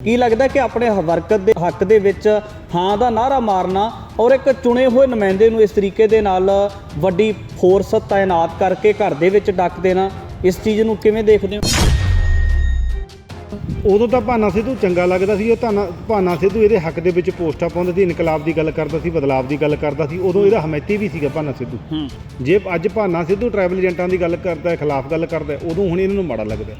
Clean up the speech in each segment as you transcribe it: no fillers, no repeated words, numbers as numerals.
ਕੀ ਲੱਗਦਾ ਕਿ ਆਪਣੇ ਵਰਕਰ ਦੇ ਹੱਕ ਦੇ ਵਿੱਚ ਹਾਂ ਦਾ ਨਾਅਰਾ ਮਾਰਨਾ ਔਰ ਇੱਕ ਚੁਣੇ ਹੋਏ ਨੁਮਾਇੰਦੇ ਨੂੰ ਇਸ ਤਰੀਕੇ ਦੇ ਨਾਲ ਵੱਡੀ ਫੋਰਸ ਤਾਇਨਾਤ ਕਰਕੇ ਘਰ ਦੇ ਵਿੱਚ ਡੱਕ ਦੇਣਾ, ਇਸ ਚੀਜ਼ ਨੂੰ ਕਿਵੇਂ ਦੇਖਦੇ ਹੋ? ਉਦੋਂ ਤਾਂ ਭਾਨਾ ਸਿੱਧੂ ਚੰਗਾ ਲੱਗਦਾ ਸੀ। ਉਹ ਭਾਨਾ ਸਿੱਧੂ ਇਹਦੇ ਹੱਕ ਦੇ ਵਿੱਚ ਪੋਸਟਾਂ ਪਾਉਂਦਾ ਸੀ, ਇਨਕਲਾਬ ਦੀ ਗੱਲ ਕਰਦਾ ਸੀ, ਬਦਲਾਵ ਦੀ ਗੱਲ ਕਰਦਾ ਸੀ। ਉਦੋਂ ਇਹਦਾ ਹਮਾਇਤੀ ਵੀ ਸੀਗਾ ਭਾਨਾ ਸਿੱਧੂ। ਜੇ ਅੱਜ ਭਾਨਾ ਸਿੱਧੂ ਟਰਾਈਬਲ ਏਜੰਟਾਂ ਦੀ ਗੱਲ ਕਰਦਾ, ਖਿਲਾਫ ਗੱਲ ਕਰਦਾ, ਉਦੋਂ ਹੁਣ ਇਹਨਾਂ ਨੂੰ ਮਾੜਾ ਲੱਗਦਾ।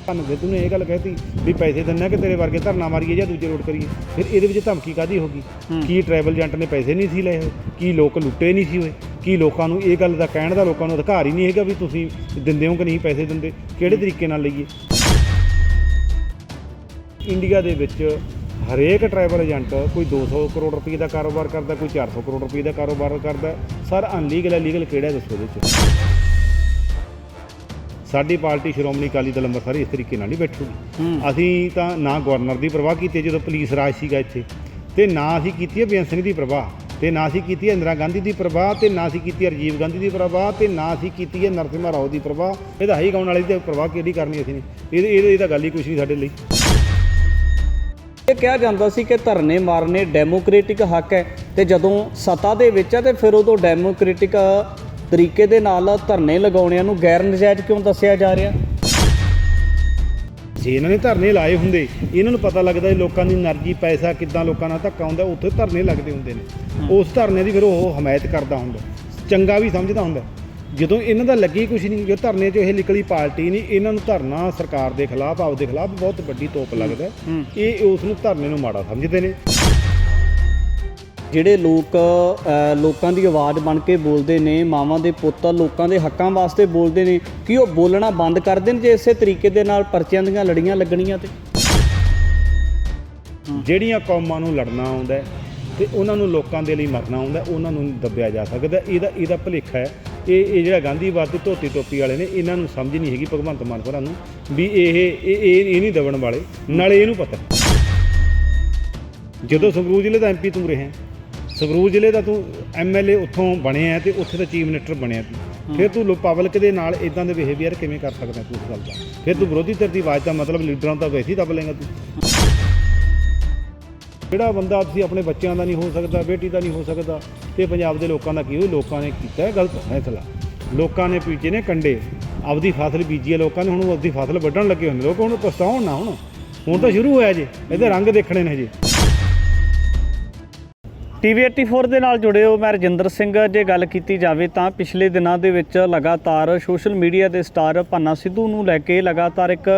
ਭਾਨਾ ਸਿੱਧੂ ਨੇ ਇਹ ਗੱਲ ਕਹਿਤੀ ਵੀ ਪੈਸੇ ਦਿੰਦੇ ਕਿ ਤੇਰੇ ਵਰਗੇ ਧਰਨਾ ਮਾਰੀਏ ਜਾਂ ਦੂਜੇ ਰੋਡ ਕਰੀਏ। ਫਿਰ ਇਹਦੇ ਵਿੱਚ ਧਮਕੀ ਕਾਹਦੀ ਹੋ ਗਈ? ਕੀ ਟਰਾਈਬਲ ਏਜੰਟ ਨੇ ਪੈਸੇ ਨਹੀਂ ਸੀ ਲਏ ਹੋਏ? ਕੀ ਲੋਕ ਲੁੱਟੇ ਨਹੀਂ ਸੀ ਹੋਏ? ਕੀ ਲੋਕਾਂ ਨੂੰ ਇਹ ਗੱਲ ਦਾ ਕਹਿਣ ਦਾ ਲੋਕਾਂ ਨੂੰ ਅਧਿਕਾਰ ਹੀ ਨਹੀਂ ਹੈਗਾ ਵੀ ਤੁਸੀਂ ਦਿੰਦੇ ਹੋ ਕਿ ਨਹੀਂ ਪੈਸੇ ਦਿੰਦੇ? ਕਿਹੜੇ ਤਰੀਕੇ ਨਾਲ ਲਈਏ? ਇੰਡੀਆ ਦੇ ਵਿੱਚ ਹਰੇਕ ਟਰਾਈਬਲ ਏਜੰਟ ਕੋਈ 200 ਕਰੋੜ ਰੁਪਏ ਦਾ ਕਾਰੋਬਾਰ ਕਰਦਾ, ਕੋਈ 400 ਕਰੋੜ ਰੁਪਏ ਦਾ ਕਾਰੋਬਾਰ ਕਰਦਾ। ਸਰ ਅਨਲੀਗਲ ਹੈ, ਲੀਗਲ ਕਿਹੜਾ ਦੱਸੋ ਇਹਦੇ 'ਚ? ਸਾਡੀ ਪਾਰਟੀ ਸ਼੍ਰੋਮਣੀ ਅਕਾਲੀ ਦਲ ਅੰਮ੍ਰਿਤਸਰ ਇਸ ਤਰੀਕੇ ਨਾਲ ਨਹੀਂ ਬੈਠੂਗੀ। ਅਸੀਂ ਤਾਂ ਨਾ ਗਵਰਨਰ ਦੀ ਪ੍ਰਵਾਹ ਕੀਤੀ ਜਦੋਂ ਪੁਲਿਸ ਰਾਜ ਸੀਗਾ ਇੱਥੇ, ਤੇ ਨਾ ਅਸੀਂ ਕੀਤੀ ਹੈ ਬੇਅੰਤ ਸਿੰਘ ਦੀ ਪ੍ਰਵਾਹ, ਤੇ ਨਾ ਅਸੀਂ ਕੀਤੀ ਹੈ ਇੰਦਰਾ ਗਾਂਧੀ ਦੀ ਪ੍ਰਵਾਹ, ਤੇ ਨਾ ਅਸੀਂ ਕੀਤੀ ਹੈ ਰਾਜੀਵ ਗਾਂਧੀ ਦੀ ਪ੍ਰਵਾਹ, ਤੇ ਨਾ ਅਸੀਂ ਕੀਤੀ ਹੈ ਨਰਸਿਮਹਾ ਰਾਓ ਦੀ ਪ੍ਰਵਾਹ। ਇਹਦਾ ਹਾਈ ਗਾਉਣ ਵਾਲੀ ਦੀ ਪ੍ਰਵਾਹ ਕਿਹੜੀ ਕਰਨੀ ਅਸੀਂ ਨੇ? ਇਹਦਾ ਗੱਲ ਹੀ ਕੁਛ ਨਹੀਂ ਸਾਡੇ ਲਈ। ਇਹ ਕਿਹਾ ਜਾਂਦਾ ਸੀ ਕਿ ਧਰਨੇ ਮਾਰਨੇ ਡੈਮੋਕ੍ਰੈਟਿਕ ਹੱਕ ਹੈ, ਤੇ ਜਦੋਂ ਸੱਤਾ ਦੇ ਵਿੱਚ ਹੈ ਤੇ ਫਿਰ ਉਦੋਂ ਡੈਮੋਕ੍ਰੈਟਿਕ ਤਰੀਕੇ ਦੇ ਨਾਲ ਧਰਨੇ ਲਗਾਉਣਿਆਂ ਨੂੰ ਗੈਰ ਨਜਾਇਜ਼ ਕਿਉਂ ਦੱਸਿਆ ਜਾ ਰਿਹਾ? ਜੇ ਇਹਨਾਂ ਨੇ ਧਰਨੇ ਲਾਏ ਹੁੰਦੇ, ਇਹਨਾਂ ਨੂੰ ਪਤਾ ਲੱਗਦਾ ਲੋਕਾਂ ਦੀ ਐਨਰਜੀ, ਪੈਸਾ ਕਿੱਦਾਂ ਲੋਕਾਂ ਨਾਲ ਧੱਕਾ ਹੁੰਦਾ, ਉੱਥੇ ਧਰਨੇ ਲੱਗਦੇ ਹੁੰਦੇ ਨੇ। ਉਸ ਧਰਨੇ ਦੀ ਫਿਰ ਉਹ ਹਮਾਇਤ ਕਰਦਾ ਹੁੰਦਾ, ਚੰਗਾ ਵੀ ਸਮਝਦਾ ਹੁੰਦਾ। ਜਦੋਂ ਇਹਨਾਂ ਦਾ ਲੱਗੀ ਕੁਛ ਨਹੀਂ, ਜੋ ਧਰਨੇ 'ਚੋਂ ਇਹ ਨਿਕਲੀ ਪਾਰਟੀ ਨਹੀਂ, ਇਹਨਾਂ ਨੂੰ ਧਰਨਾ ਸਰਕਾਰ ਦੇ ਖਿਲਾਫ, ਆਪਦੇ ਖਿਲਾਫ ਬਹੁਤ ਵੱਡੀ ਤੋਪ ਲੱਗਦਾ। ਇਹ ਉਸ ਨੂੰ ਧਰਨੇ ਨੂੰ ਮਾੜਾ ਸਮਝਦੇ ਨੇ। ਜਿਹੜੇ ਲੋਕਾਂ ਦੀ ਆਵਾਜ਼ ਬਣ ਕੇ ਬੋਲਦੇ ਨੇ, ਮਾਵਾਂ ਦੇ ਪੁੱਤ ਲੋਕਾਂ ਦੇ ਹੱਕਾਂ ਵਾਸਤੇ ਬੋਲਦੇ ਨੇ, ਕਿ ਉਹ ਬੋਲਣਾ ਬੰਦ ਕਰ ਦੇਣ ਜੇ ਇਸੇ ਤਰੀਕੇ ਦੇ ਨਾਲ ਪਰਚਿਆਂ ਦੀਆਂ ਲੜੀਆਂ ਲੱਗਣੀਆਂ? ਤੇ ਜਿਹੜੀਆਂ ਕੌਮਾਂ ਨੂੰ ਲੜਨਾ ਆਉਂਦਾ ਤੇ ਉਹਨਾਂ ਨੂੰ ਲੋਕਾਂ ਦੇ ਲਈ ਮਰਨਾ ਆਉਂਦਾ, ਉਹਨਾਂ ਨੂੰ ਦੱਬਿਆ ਜਾ ਸਕਦਾ। ਇਹਦਾ ਭੁਲੇਖਾ ਹੈ। ਇਹ ਜਿਹੜਾ ਗਾਂਧੀਵਾਦ ਦੀ ਧੋਤੀ ਟੋਪੀ ਵਾਲੇ ਨੇ, ਇਹਨਾਂ ਨੂੰ ਸਮਝ ਨਹੀਂ ਹੈਗੀ ਭਗਵੰਤ ਮਾਨ ਹੋਰਾਂ ਨੂੰ ਵੀ ਇਹ ਨਹੀਂ ਦਬਣ ਵਾਲੇ। ਨਾਲੇ ਇਹਨੂੰ ਪਤਾ, ਜਦੋਂ ਸੰਗਰੂਰ ਜ਼ਿਲ੍ਹੇ ਦਾ MP ਤੂੰ ਰਿਹਾ, ਸੰਗਰੂਰ ਜ਼ਿਲ੍ਹੇ ਦਾ ਤੂੰ MLA ਉੱਥੋਂ ਬਣਿਆ ਤੇ ਉੱਥੇ ਦਾ ਚੀਫ ਮਿਨਿਸਟਰ ਬਣਿਆ ਤੂੰ, ਫਿਰ ਤੂੰ ਪਬਲਿਕ ਦੇ ਨਾਲ ਇਦਾਂ ਦੇ ਬਿਹੇਵੀਅਰ ਕਿਵੇਂ ਕਰ ਸਕਦਾ ਤੂੰ? ਉਸ ਗੱਲ ਦਾ ਫਿਰ ਤੂੰ ਵਿਰੋਧੀ ਧਿਰ ਦੀ ਆਵਾਜ਼ ਦਾ ਮਤਲਬ ਲੀਡਰਾਂ ਦਾ ਵੈਸੇ ਹੀ ਦੱਬ ਲਏਗਾ ਤੂੰ। ਜਿਹੜਾ ਬੰਦਾ ਤੁਸੀਂ ਆਪਣੇ ਬੱਚਿਆਂ ਦਾ ਨਹੀਂ ਹੋ ਸਕਦਾ, ਬੇਟੀ ਦਾ ਨਹੀਂ ਹੋ ਸਕਦਾ, ਤੇ ਪੰਜਾਬ ਦੇ ਲੋਕਾਂ ਦਾ ਕੀ ਹੋਊ? ਲੋਕਾਂ ਨੇ ਕੀਤਾ ਗਲਤ ਫੈਸਲਾ, ਲੋਕਾਂ ਨੇ ਬੀਜੇ ਨੇ ਕੰਡੇ, ਆਪਦੀ ਫਸਲ ਬੀਜੀ ਹੈ ਲੋਕਾਂ ਨੇ, ਹੁਣ ਆਪਦੀ ਫਸਲ ਵੱਢਣ ਲੱਗੇ ਹੁੰਦੇ ਲੋਕ। ਹੁਣ ਪਛਤਾਉਣ ਨਾ, ਹੁਣ ਤਾਂ ਸ਼ੁਰੂ ਹੋਇਆ ਜੇ, ਇਹਦੇ ਰੰਗ ਦੇਖਣੇ ਨੇ ਹਜੇ। TV 84 ਦੇ ਨਾਲ ਜੁੜੇ ਹੋ, ਮੈਂ ਰਜਿੰਦਰ ਸਿੰਘ। ਜੇ ਗੱਲ ਕੀਤੀ ਜਾਵੇ ਤਾਂ ਪਿਛਲੇ ਦਿਨਾਂ ਦੇ ਵਿੱਚ ਲਗਾਤਾਰ ਸੋਸ਼ਲ ਮੀਡੀਆ ਦੇ ਸਟਾਰ ਭਾਨਾ ਸਿੱਧੂ ਨੂੰ ਲੈ ਕੇ ਲਗਾਤਾਰ ਇੱਕ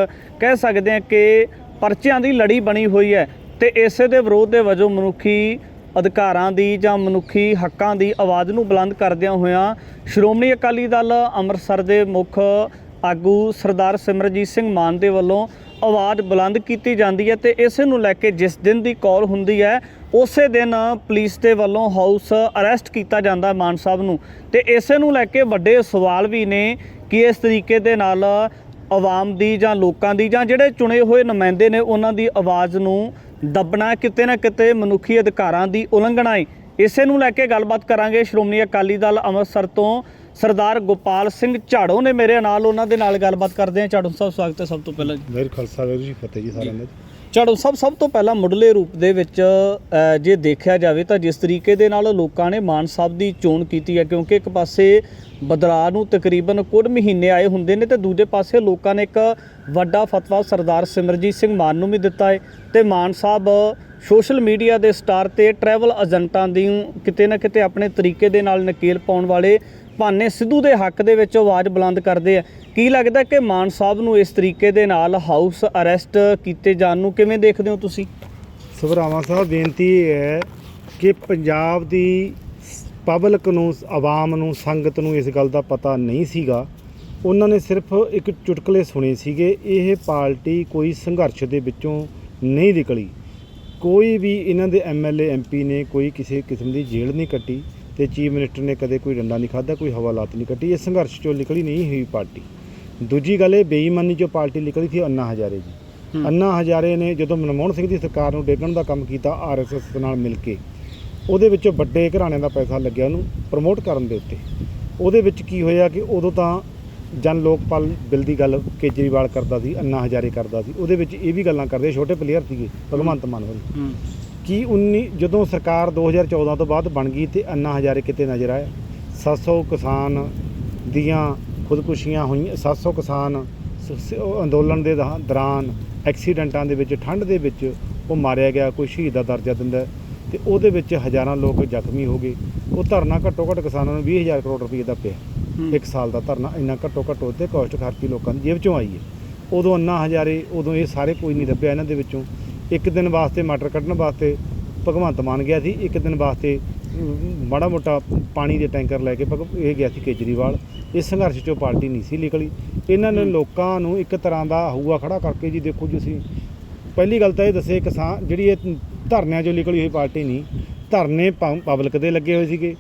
ਕਹਿ ਸਕਦੇ ਹਾਂ ਕਿ ਪਰਚਿਆਂ ਦੀ ਲੜੀ ਬਣੀ ਹੋਈ ਹੈ, ਤੇ ਇਸੇ ਦੇ ਵਿਰੋਧ ਦੇ ਵਜੋਂ ਮਨੁੱਖੀ ਅਧਿਕਾਰਾਂ ਦੀ ਜਾਂ ਮਨੁੱਖੀ ਹੱਕਾਂ ਦੀ ਆਵਾਜ਼ ਨੂੰ ਬੁਲੰਦ ਕਰਦਿਆਂ ਹੋਇਆਂ ਸ਼੍ਰੋਮਣੀ ਅਕਾਲੀ ਦਲ ਅੰਮ੍ਰਿਤਸਰ ਦੇ ਮੁੱਖ ਆਗੂ ਸਰਦਾਰ ਸਿਮਰਜੀਤ ਸਿੰਘ ਮਾਨ ਦੇ ਵੱਲੋਂ ਆਵਾਜ਼ ਬੁਲੰਦ ਕੀਤੀ ਜਾਂਦੀ ਹੈ। ਤੇ ਇਸੇ ਨੂੰ ਲੈ ਕੇ ਜਿਸ ਦਿਨ ਦੀ ਕਾਲ ਹੁੰਦੀ ਹੈ, ਉਸੇ ਦਿਨ ਪੁਲਿਸ ਦੇ ਵੱਲੋਂ ਹਾਊਸ ਅਰੈਸਟ ਕੀਤਾ ਜਾਂਦਾ ਮਾਨ ਸਾਹਿਬ ਨੂੰ। ਤੇ ਇਸੇ ਨੂੰ ਲੈ ਕੇ ਵੱਡੇ ਸਵਾਲ ਵੀ ਨੇ ਕਿ ਇਸ ਤਰੀਕੇ ਦੇ ਨਾਲ ਆਵਾਮ ਦੀ ਜਾਂ ਲੋਕਾਂ ਦੀ ਜਾਂ ਜਿਹੜੇ ਚੁਣੇ ਹੋਏ ਨੁਮਾਇੰਦੇ ਨੇ, ਉਹਨਾਂ ਦੀ ਆਵਾਜ਼ ਨੂੰ ਦੱਬਣਾ ਕਿਤੇ ਨਾ ਕਿਤੇ ਮਨੁੱਖੀ ਅਧਿਕਾਰਾਂ ਦੀ ਉਲੰਘਣਾ ਹੈ। ਇਸੇ ਨੂੰ ਲੈ ਕੇ ਗੱਲਬਾਤ ਕਰਾਂਗੇ। ਸ਼੍ਰੋਮਣੀ ਅਕਾਲੀ ਦਲ ਅੰਮ੍ਰਿਤਸਰ ਤੋਂ ਸਰਦਾਰ ਗੋਪਾਲ ਸਿੰਘ ਝਾੜੋ ਨੇ ਮੇਰੇ ਨਾਲ, ਉਹਨਾਂ ਦੇ ਨਾਲ ਗੱਲਬਾਤ ਕਰਦੇ ਹਾਂ। ਝਾੜੋ ਸਾਹਿਬ ਸਵਾਗਤ ਹੈ ਸਭ ਤੋਂ ਪਹਿਲਾਂ। ਮੇਰੇ ਖਾਲਸਾ ਵਾਹਿਗੁਰੂ ਜੀ ਫਤਿਹ ਜੀ ਸਾਰਿਆਂ ਨੂੰ। ਝਾੜੋ ਸਾਹਿਬ, ਸਭ ਤੋਂ ਪਹਿਲਾਂ ਮੁੱਢਲੇ ਰੂਪ ਦੇ ਵਿੱਚ ਜੇ ਦੇਖਿਆ ਜਾਵੇ ਤਾਂ ਜਿਸ ਤਰੀਕੇ ਦੇ ਨਾਲ ਲੋਕਾਂ ਨੇ ਮਾਨ ਸਾਹਿਬ ਦੀ ਚੋਣ ਕੀਤੀ ਹੈ, ਕਿਉਂਕਿ ਇੱਕ ਪਾਸੇ ਬਦਲਾਅ ਨੂੰ ਤਕਰੀਬਨ ਕੁਝ ਮਹੀਨੇ ਆਏ ਹੁੰਦੇ ਨੇ, ਤੇ ਦੂਜੇ ਪਾਸੇ ਲੋਕਾਂ ਨੇ ਇੱਕ ਵੱਡਾ ਫਤਵਾ ਸਰਦਾਰ ਸਿਮਰਜੀਤ ਸਿੰਘ ਮਾਨ ਨੂੰ ਵੀ ਦਿੱਤਾ ਹੈ, ਤੇ ਮਾਨ ਸਾਹਿਬ ਸੋਸ਼ਲ ਮੀਡੀਆ ਦੇ ਸਟਾਰ ਤੇ ਟਰੈਵਲ ਏਜੰਟਾਂ ਦੀ ਕਿਤੇ ਨਾ ਕਿਤੇ ਆਪਣੇ ਤਰੀਕੇ ਦੇ ਨਾਲ ਨਕੇਲ ਪਾਉਣ ਵਾਲੇ ਭਾਨੇ ਸਿੱਧੂ ਦੇ ਹੱਕ ਦੇ ਵਿੱਚ ਆਵਾਜ਼ ਬੁਲੰਦ ਕਰਦੇ ਆ। ਕੀ ਲੱਗਦਾ ਕਿ ਮਾਨ ਸਾਹਿਬ ਨੂੰ ਇਸ ਤਰੀਕੇ ਦੇ ਨਾਲ ਹਾਊਸ ਅਰੈਸਟ ਕੀਤੇ ਜਾਣ ਨੂੰ ਕਿਵੇਂ ਦੇਖਦੇ ਹੋ ਤੁਸੀਂ? ਸਭਰਾਵਾਂ ਸਾਹਿਬ, ਬੇਨਤੀ ਇਹ ਹੈ ਕਿ ਪੰਜਾਬ ਦੀ ਪਬਲਿਕ ਨੂੰ, ਆਵਾਮ ਨੂੰ, ਸੰਗਤ ਨੂੰ ਇਸ ਗੱਲ ਦਾ ਪਤਾ ਨਹੀਂ ਸੀਗਾ। ਉਹਨਾਂ ਨੇ ਸਿਰਫ ਇੱਕ ਚੁਟਕਲੇ ਸੁਣੇ ਸੀਗੇ। ਇਹ ਪਾਰਟੀ ਕੋਈ ਸੰਘਰਸ਼ ਦੇ ਵਿੱਚੋਂ ਨਹੀਂ ਨਿਕਲੀ। ਕੋਈ ਵੀ ਇਹਨਾਂ ਦੇ MLA MP ਨੇ ਕੋਈ ਕਿਸੇ ਕਿਸਮ ਦੀ ਜੇਲ੍ਹ ਨਹੀਂ ਕੱਟੀ, ਤੇ ਚੀਫ ਮਿਨਿਸਟਰ ਨੇ ਕਦੇ ਕੋਈ ਡੰਡਾ ਨਹੀਂ ਖਾਧਾ, ਕੋਈ ਹਵਾਲਾਤ ਨਹੀਂ ਕੱਟੀ। ਇਹ ਸੰਘਰਸ਼ 'ਚੋਂ ਨਿਕਲੀ ਨਹੀਂ ਹੋਈ ਪਾਰਟੀ। ਦੂਜੀ ਗੱਲ, ਇਹ ਬੇਈਮਾਨੀ 'ਚੋਂ ਪਾਰਟੀ ਨਿਕਲੀ ਸੀ ਅੰਨਾ ਹਜ਼ਾਰੇ ਜੀ। ਅੰਨਾ ਹਜ਼ਾਰੇ ਨੇ ਜਦੋਂ ਮਨਮੋਹਨ ਸਿੰਘ ਦੀ ਸਰਕਾਰ ਨੂੰ ਡੇਗਣ ਦਾ ਕੰਮ ਕੀਤਾ RSS ਨਾਲ ਮਿਲ ਕੇ, ਉਹਦੇ ਵਿੱਚੋਂ ਵੱਡੇ ਘਰਾਣਿਆਂ ਦਾ ਪੈਸਾ ਲੱਗਿਆ ਉਹਨੂੰ ਪ੍ਰਮੋਟ ਕਰਨ ਦੇ ਉੱਤੇ। ਉਹਦੇ ਵਿੱਚ ਕੀ ਹੋਇਆ ਕਿ ਉਦੋਂ ਤਾਂ ਜਨ ਲੋਕਪਾਲ ਬਿੱਲ ਦੀ ਗੱਲ ਕੇਜਰੀਵਾਲ ਕਰਦਾ ਸੀ, ਅੰਨਾ ਹਜ਼ਾਰੇ ਕਰਦਾ ਸੀ, ਉਹਦੇ ਵਿੱਚ ਇਹ ਵੀ ਗੱਲਾਂ ਕਰਦੇ ਛੋਟੇ ਪਲੇਅਰ ਸੀਗੇ ਭਗਵੰਤ ਮਾਨ ਹੋਣੀ ਕਿ ਜਦੋਂ ਸਰਕਾਰ 2014 ਤੋਂ ਬਾਅਦ ਬਣ ਗਈ ਤੇ ਅੰਨਾ ਹਜ਼ਾਰੇ ਕਿਤੇ ਨਜ਼ਰ ਆਇਆ। 700 ਕਿਸਾਨ ਦੀਆਂ ਖੁਦਕੁਸ਼ੀਆਂ ਹੋਈਆਂ, 700 ਕਿਸਾਨ ਅੰਦੋਲਨ ਦੇ ਦੌਰਾਨ ਐਕਸੀਡੈਂਟਾਂ ਦੇ ਵਿੱਚ ਠੰਡ ਦੇ ਵਿੱਚ ਉਹ ਮਾਰਿਆ ਗਿਆ, ਕੋਈ ਸ਼ਹੀਦ ਦਾ ਦਰਜਾ ਦਿੰਦਾ ਤੇ ਉਹਦੇ ਵਿੱਚ ਹਜ਼ਾਰਾਂ ਲੋਕ ਜ਼ਖਮੀ ਹੋ ਗਏ। ਉਹ ਧਰਨਾ ਘੱਟੋ ਘੱਟ ਕਿਸਾਨਾਂ ਨੂੰ 20,000 ਕਰੋੜ ਰੁਪਏ ਦਾ ਪਿਆ, 1 ਸਾਲ ਦਾ ਧਰਨਾ ਇੰਨਾ ਘੱਟੋ ਘੱਟ ਉਹਦੇ ਕੋਸਟ ਖਰਚੀ ਲੋਕਾਂ ਦੀ ਜੇਬ 'ਚੋਂ ਆਈ ਹੈ। ਉਦੋਂ ਅੰਨਾ ਹਜ਼ਾਰੇ, ਉਦੋਂ ਇਹ ਸਾਰੇ ਕੋਈ ਨਹੀਂ ਲੱਭਿਆ ਇਹਨਾਂ ਦੇ ਵਿੱਚੋਂ। ਇੱਕ ਦਿਨ ਵਾਸਤੇ ਮਟਰ ਕੱਢਣ ਵਾਸਤੇ ਭਗਵੰਤ ਮਾਨ ਗਿਆ ਸੀ, ਇੱਕ ਦਿਨ ਵਾਸਤੇ ਮਾੜਾ ਮੋਟਾ ਪਾਣੀ ਦੇ ਟੈਂਕਰ ਲੈ ਕੇ ਇਹ ਗਿਆ ਸੀ ਕੇਜਰੀਵਾਲ। ਇਸ ਸੰਘਰਸ਼ 'ਚੋਂ ਪਾਰਟੀ ਨਹੀਂ ਸੀ ਨਿਕਲੀ। ਇਹਨਾਂ ਨੇ ਲੋਕਾਂ ਨੂੰ ਇੱਕ ਤਰ੍ਹਾਂ ਦਾ ਹਊਆ ਖੜਾ ਕਰਕੇ ਜੀ ਦੇਖੋ ਜੀ ਅਸੀਂ ਪਹਿਲੀ ਗੱਲ ਤਾਂ ਇਹ ਦੱਸੇ ਕਿਸਾਨ ਜਿਹੜੀ ਇਹ ਧਰਨਿਆਂ 'ਚੋਂ ਨਿਕਲੀ ਹੋਈ ਪਾਰਟੀ ਨਹੀਂ, ਧਰਨੇ ਪਬਲਿਕ ਦੇ ਲੱਗੇ ਹੋਏ ਸੀਗੇ,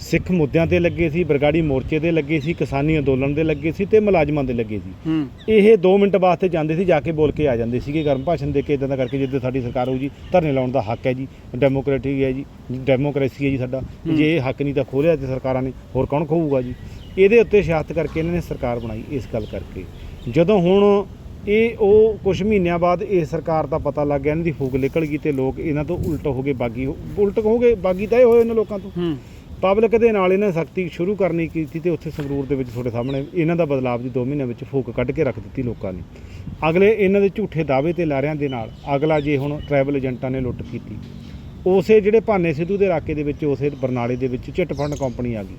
ਸਿੱਖ ਮੁੱਦਿਆਂ ਤੇ ਲੱਗੇ ਸੀ, ਬਰਗਾੜੀ ਮੋਰਚੇ ਦੇ ਲੱਗੇ ਸੀ, ਕਿਸਾਨੀ ਅੰਦੋਲਨ ਦੇ ਲੱਗੇ ਸੀ ਤੇ ਮੁਲਾਜ਼ਮਾਂ ਦੇ ਲੱਗੇ ਸੀ। ਇਹ 2 ਮਿੰਟ ਵਾਸਤੇ ਜਾਂਦੇ ਸੀ, ਜਾ ਕੇ ਬੋਲ ਕੇ ਆ ਜਾਂਦੇ ਸੀਗੇ, ਗਰਮ ਭਾਸ਼ਣ ਦੇ ਕੇ ਇੱਦਾਂ ਦਾ ਕਰਕੇ ਜਿੱਦਾਂ ਸਾਡੀ ਸਰਕਾਰ ਹੋਊ ਜੀ ਧਰਨੇ ਲਾਉਣ ਦਾ ਹੱਕ ਹੈ ਜੀ, ਡੈਮੋਕ੍ਰੇਟਿਕ ਹੈ ਜੀ, ਡੈਮੋਕ੍ਰੇਸੀ ਹੈ ਜੀ ਸਾਡਾ, ਜੇ ਇਹ ਹੱਕ ਨਹੀਂ ਤਾਂ ਖੋਲ੍ਹਿਆ ਤੇ ਸਰਕਾਰਾਂ ਨੇ ਹੋਰ ਕੌਣ ਖੋਊਗਾ ਜੀ। ਇਹਦੇ ਉੱਤੇ ਸਿਆਸਤ ਕਰਕੇ ਇਹਨਾਂ ਨੇ ਸਰਕਾਰ ਬਣਾਈ। ਇਸ ਗੱਲ ਕਰਕੇ ਜਦੋਂ ਹੁਣ ਉਹ ਕੁਝ ਮਹੀਨਿਆਂ ਬਾਅਦ ਇਹ ਸਰਕਾਰ ਦਾ ਪਤਾ ਲੱਗ ਗਿਆ, ਇਹਨਾਂ ਦੀ ਫੂਕ ਨਿਕਲ ਗਈ ਤੇ ਲੋਕ ਇਹਨਾਂ ਤੋਂ ਉਲਟ ਹੋ ਗਏ, ਬਾਗੀ ਤਾਂ ਇਹ ਹੋਏ ਇਹਨਾਂ ਲੋਕਾਂ ਤੋਂ। ਪਬਲਿਕ ਦੇ ਨਾਲ ਇਹਨਾਂ ਸਖਤੀ ਸ਼ੁਰੂ ਕਰਨੀ ਕੀਤੀ ਤੇ ਉੱਥੇ ਸੰਗਰੂਰ ਦੇ ਵਿੱਚ ਤੁਹਾਡੇ ਸਾਹਮਣੇ ਇਹਨਾਂ ਦਾ ਬਦਲਾਵ ਦੀ 2 ਮਹੀਨਿਆਂ ਵਿੱਚ ਫੂਕ ਕੱਢ ਕੇ ਰੱਖ ਦਿੱਤੀ ਲੋਕਾਂ ਨੇ। ਅਗਲੇ ਇਹਨਾਂ ਦੇ ਝੂਠੇ ਦਾਅਵੇ ਤੇ ਲਾਰਿਆਂ ਦੇ ਨਾਲ ਅਗਲਾ ਜੇ ਹੁਣ ਟਰੈਵਲ ਏਜੰਟਾਂ ਨੇ ਲੁੱਟ ਕੀਤੀ, ਉਸੇ ਜਿਹੜੇ ਭਾਨੇ ਸਿੱਧੂ ਦੇ ਇਲਾਕੇ ਦੇ ਵਿੱਚ ਉਸੇ ਬਰਨਾਲੇ ਦੇ ਵਿੱਚ ਚਿੱਟ ਫੰਡ ਕੰਪਨੀ ਆ ਗਈ,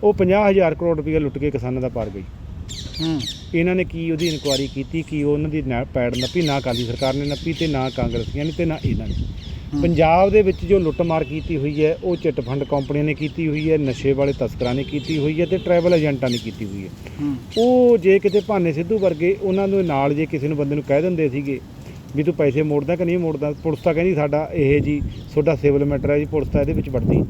ਉਹ 50,000 ਕਰੋੜ ਰੁਪਏ ਲੁੱਟ ਕੇ ਕਿਸਾਨਾਂ ਦਾ ਪਾਰ ਗਈ। ਇਹਨਾਂ ਨੇ ਕੀ ਉਹਦੀ ਇਨਕੁਆਇਰੀ ਕੀਤੀ, ਕੀ ਉਹਨਾਂ ਦੀ ਪੈੜ ਨੱਪੀ? ਨਾ ਅਕਾਲੀ ਸਰਕਾਰ ਨੇ ਨੱਪੀ ਤੇ ਨਾ ਕਾਂਗਰਸੀਆਂ ਨੇ ਤੇ ਨਾ ਇਹਨਾਂ ਨੇ। ਪੰਜਾਬ ਦੇ ਵਿੱਚ ਜੋ ਲੁੱਟਮਾਰ ਕੀਤੀ ਹੋਈ ਹੈ ਉਹ ਚਿੱਟ ਫੰਡ ਕੰਪਨੀਆਂ ਨੇ ਕੀਤੀ ਹੋਈ ਹੈ, ਨਸ਼ੇ ਵਾਲੇ ਤਸਕਰਾਂ ਨੇ ਕੀਤੀ ਹੋਈ ਹੈ ਤੇ ਟਰੈਵਲ ਏਜੰਟਾਂ ਨੇ ਕੀਤੀ ਹੋਈ ਹੈ। ਉਹ ਜੇ ਕਿਤੇ ਭਾਨੇ ਸਿੱਧੂ ਵਰਗੇ ਉਹਨਾਂ ਦੇ ਨਾਲ ਜੇ ਕਿਸੇ ਨੂੰ ਬੰਦੇ ਨੂੰ ਕਹਿ ਦਿੰਦੇ ਸੀਗੇ ਵੀ ਤੂੰ ਪੈਸੇ ਮੋੜਦਾ ਕਿ ਨਹੀਂ ਮੋੜਦਾ, ਪੁਲਿਸ ਤਾਂ ਕਹਿੰਦੀ ਸਾਡਾ ਇਹ ਜੀ ਤੁਹਾਡਾ ਸਿਵਲ ਮੈਟਰ ਹੈ ਜੀ, ਪੁਲਿਸ ਤਾਂ ਇਹਦੇ ਵਿੱਚ ਵੜਦੀ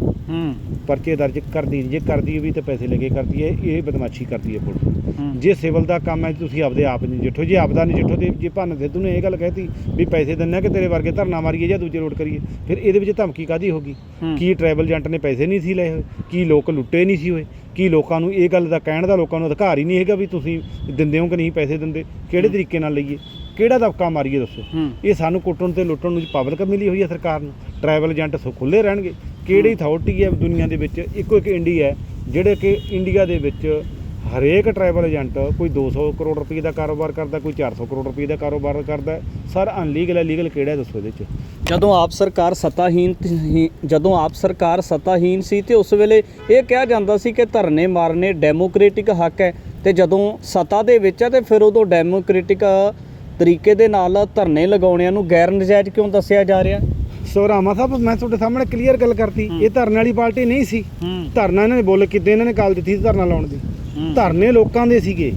ਪਰਚੇ ਦਰਜ ਕਰਦੀ, ਜੇ ਕਰਦੀ ਵੀ ਤਾਂ ਪੈਸੇ ਲੈ ਕੇ ਕਰਦੀ ਹੈ, ਇਹ ਬਦਮਾਸ਼ੀ ਕਰਦੀ ਹੈ ਪੁਲਿਸ। ਜੇ ਸਿਵਲ ਦਾ ਕੰਮ ਹੈ ਤੁਸੀਂ ਆਪਦੇ ਆਪ ਨਜਿੱਠੋ, ਜੇ ਆਪਦਾ ਨਜਿੱਠੋ ਤੇ ਜੇ ਭਾਨੇ ਸਿੱਧੂ ਨੇ ਇਹ ਗੱਲ ਕਹਿਤੀ ਵੀ ਪੈਸੇ ਦਿੰਨਾ ਕਿ ਤੇਰੇ ਵਰਗੇ ਧਰਨਾ ਮਾਰੀਏ ਜਾਂ ਦੂਜੇ ਰੋਡ ਕਰੀਏ, ਫਿਰ ਇਹਦੇ ਵਿੱਚ ਧਮਕੀ ਕਾਹਦੀ ਹੋਗੀ? ਕੀ ਟਰੈਵਲ ਏਜੰਟ ਨੇ ਪੈਸੇ ਨਹੀਂ ਸੀ ਲਏ ਹੋਏ? ਕੀ ਲੋਕ ਲੁੱਟੇ ਨਹੀਂ ਸੀ ਹੋਏ? ਕੀ ਲੋਕਾਂ ਨੂੰ ਇਹ ਗੱਲ ਦਾ ਕਹਿਣ ਦਾ ਲੋਕਾਂ ਨੂੰ ਅਧਿਕਾਰ ਹੀ ਨਹੀਂ ਹੈਗਾ ਵੀ ਤੁਸੀਂ ਦਿੰਦੇ ਹੋ ਕਿ ਨਹੀਂ ਪੈਸੇ ਦਿੰਦੇ? ਕਿਹੜੇ ਤਰੀਕੇ ਨਾਲ ਲਈਏ, ਕਿਹੜਾ ਦਬਕਾ ਮਾਰੀਏ ਦੱਸੋ? ਇਹ ਸਾਨੂੰ ਕੁੱਟਣ ਤੇ ਲੁੱਟਣ ਨੂੰ ਪਬਲਿਕ ਮਿਲੀ ਹੋਈ ਹੈ ਸਰਕਾਰ ਨੂੰ। ਟਰੈਵਲ ਏਜੰਟ ਖੁੱਲ੍ਹੇ ਰਹਿਣਗੇ। ਕਿਹੜੀ ਅਥਾਰਟੀ ਹੈ ਦੁਨੀਆ ਦੇ ਵਿੱਚ? ਇੱਕੋ ਇੱਕ ਇੰਡੀਆ ਹੈ ਜਿਹੜੇ ਕਿ ਇੰਡੀਆ ਦੇ ਵਿੱਚ ਹਰੇਕ ਟਰੈਵਲ ਏਜੰਟ ਕੋਈ 200 ਕਰੋੜ ਰੁਪਏ ਦਾ ਕਾਰੋਬਾਰ ਕਰਦਾ, ਕੋਈ 400 ਕਰੋੜ ਰੁਪਏ ਦਾ ਕਾਰੋਬਾਰ ਕਰਦਾ। ਸਰ ਅਨਲੀਗਲ ਹੈ, ਲੀਗਲ ਕਿਹੜਾ ਦੱਸੋ ਇਹਦੇ 'ਚ? ਜਦੋਂ ਆਪ ਸਰਕਾਰ ਸੱਤਾਹੀਨ ਸੀ ਤੇ ਉਸ ਵੇਲੇ ਇਹ ਕਿਹਾ ਜਾਂਦਾ ਸੀ ਕਿ ਧਰਨੇ ਮਾਰਨੇ ਡੈਮੋਕ੍ਰੇਟਿਕ ਹੱਕ ਹੈ, ਤੇ ਜਦੋਂ ਸੱਤਾ ਦੇ ਵਿੱਚ ਹੈ ਤੇ ਫਿਰ ਉਦੋਂ ਡੈਮੋਕ੍ਰੇਟਿਕ ਤਰੀਕੇ ਦੇ ਨਾਲ ਧਰਨੇ ਲਗਾਉਣਿਆਂ ਨੂੰ ਗੈਰ ਨਜਾਇਜ਼ ਕਿਉਂ ਦੱਸਿਆ ਜਾ ਰਿਹਾ? ਸੋ ਰਾਮਾ ਸਾਹਿਬ ਮੈਂ ਤੁਹਾਡੇ ਸਾਹਮਣੇ ਕਲੀਅਰ ਗੱਲ ਕਰਤੀ, ਇਹ ਧਰਨੇ ਵਾਲੀ ਪਾਰਟੀ ਨਹੀਂ ਸੀ। ਧਰਨਾ ਇਹਨਾਂ ਨੇ ਬੋਲ ਕਿੱਦਾਂ ਇਹਨਾਂ ਨੇ ਕਾਲ ਦਿੱਤੀ ਸੀ ਧਰਨਾ ਲਾਉਣ ਦੀ? ਧਰਨੇ ਲੋਕਾਂ ਦੇ ਸੀਗੇ।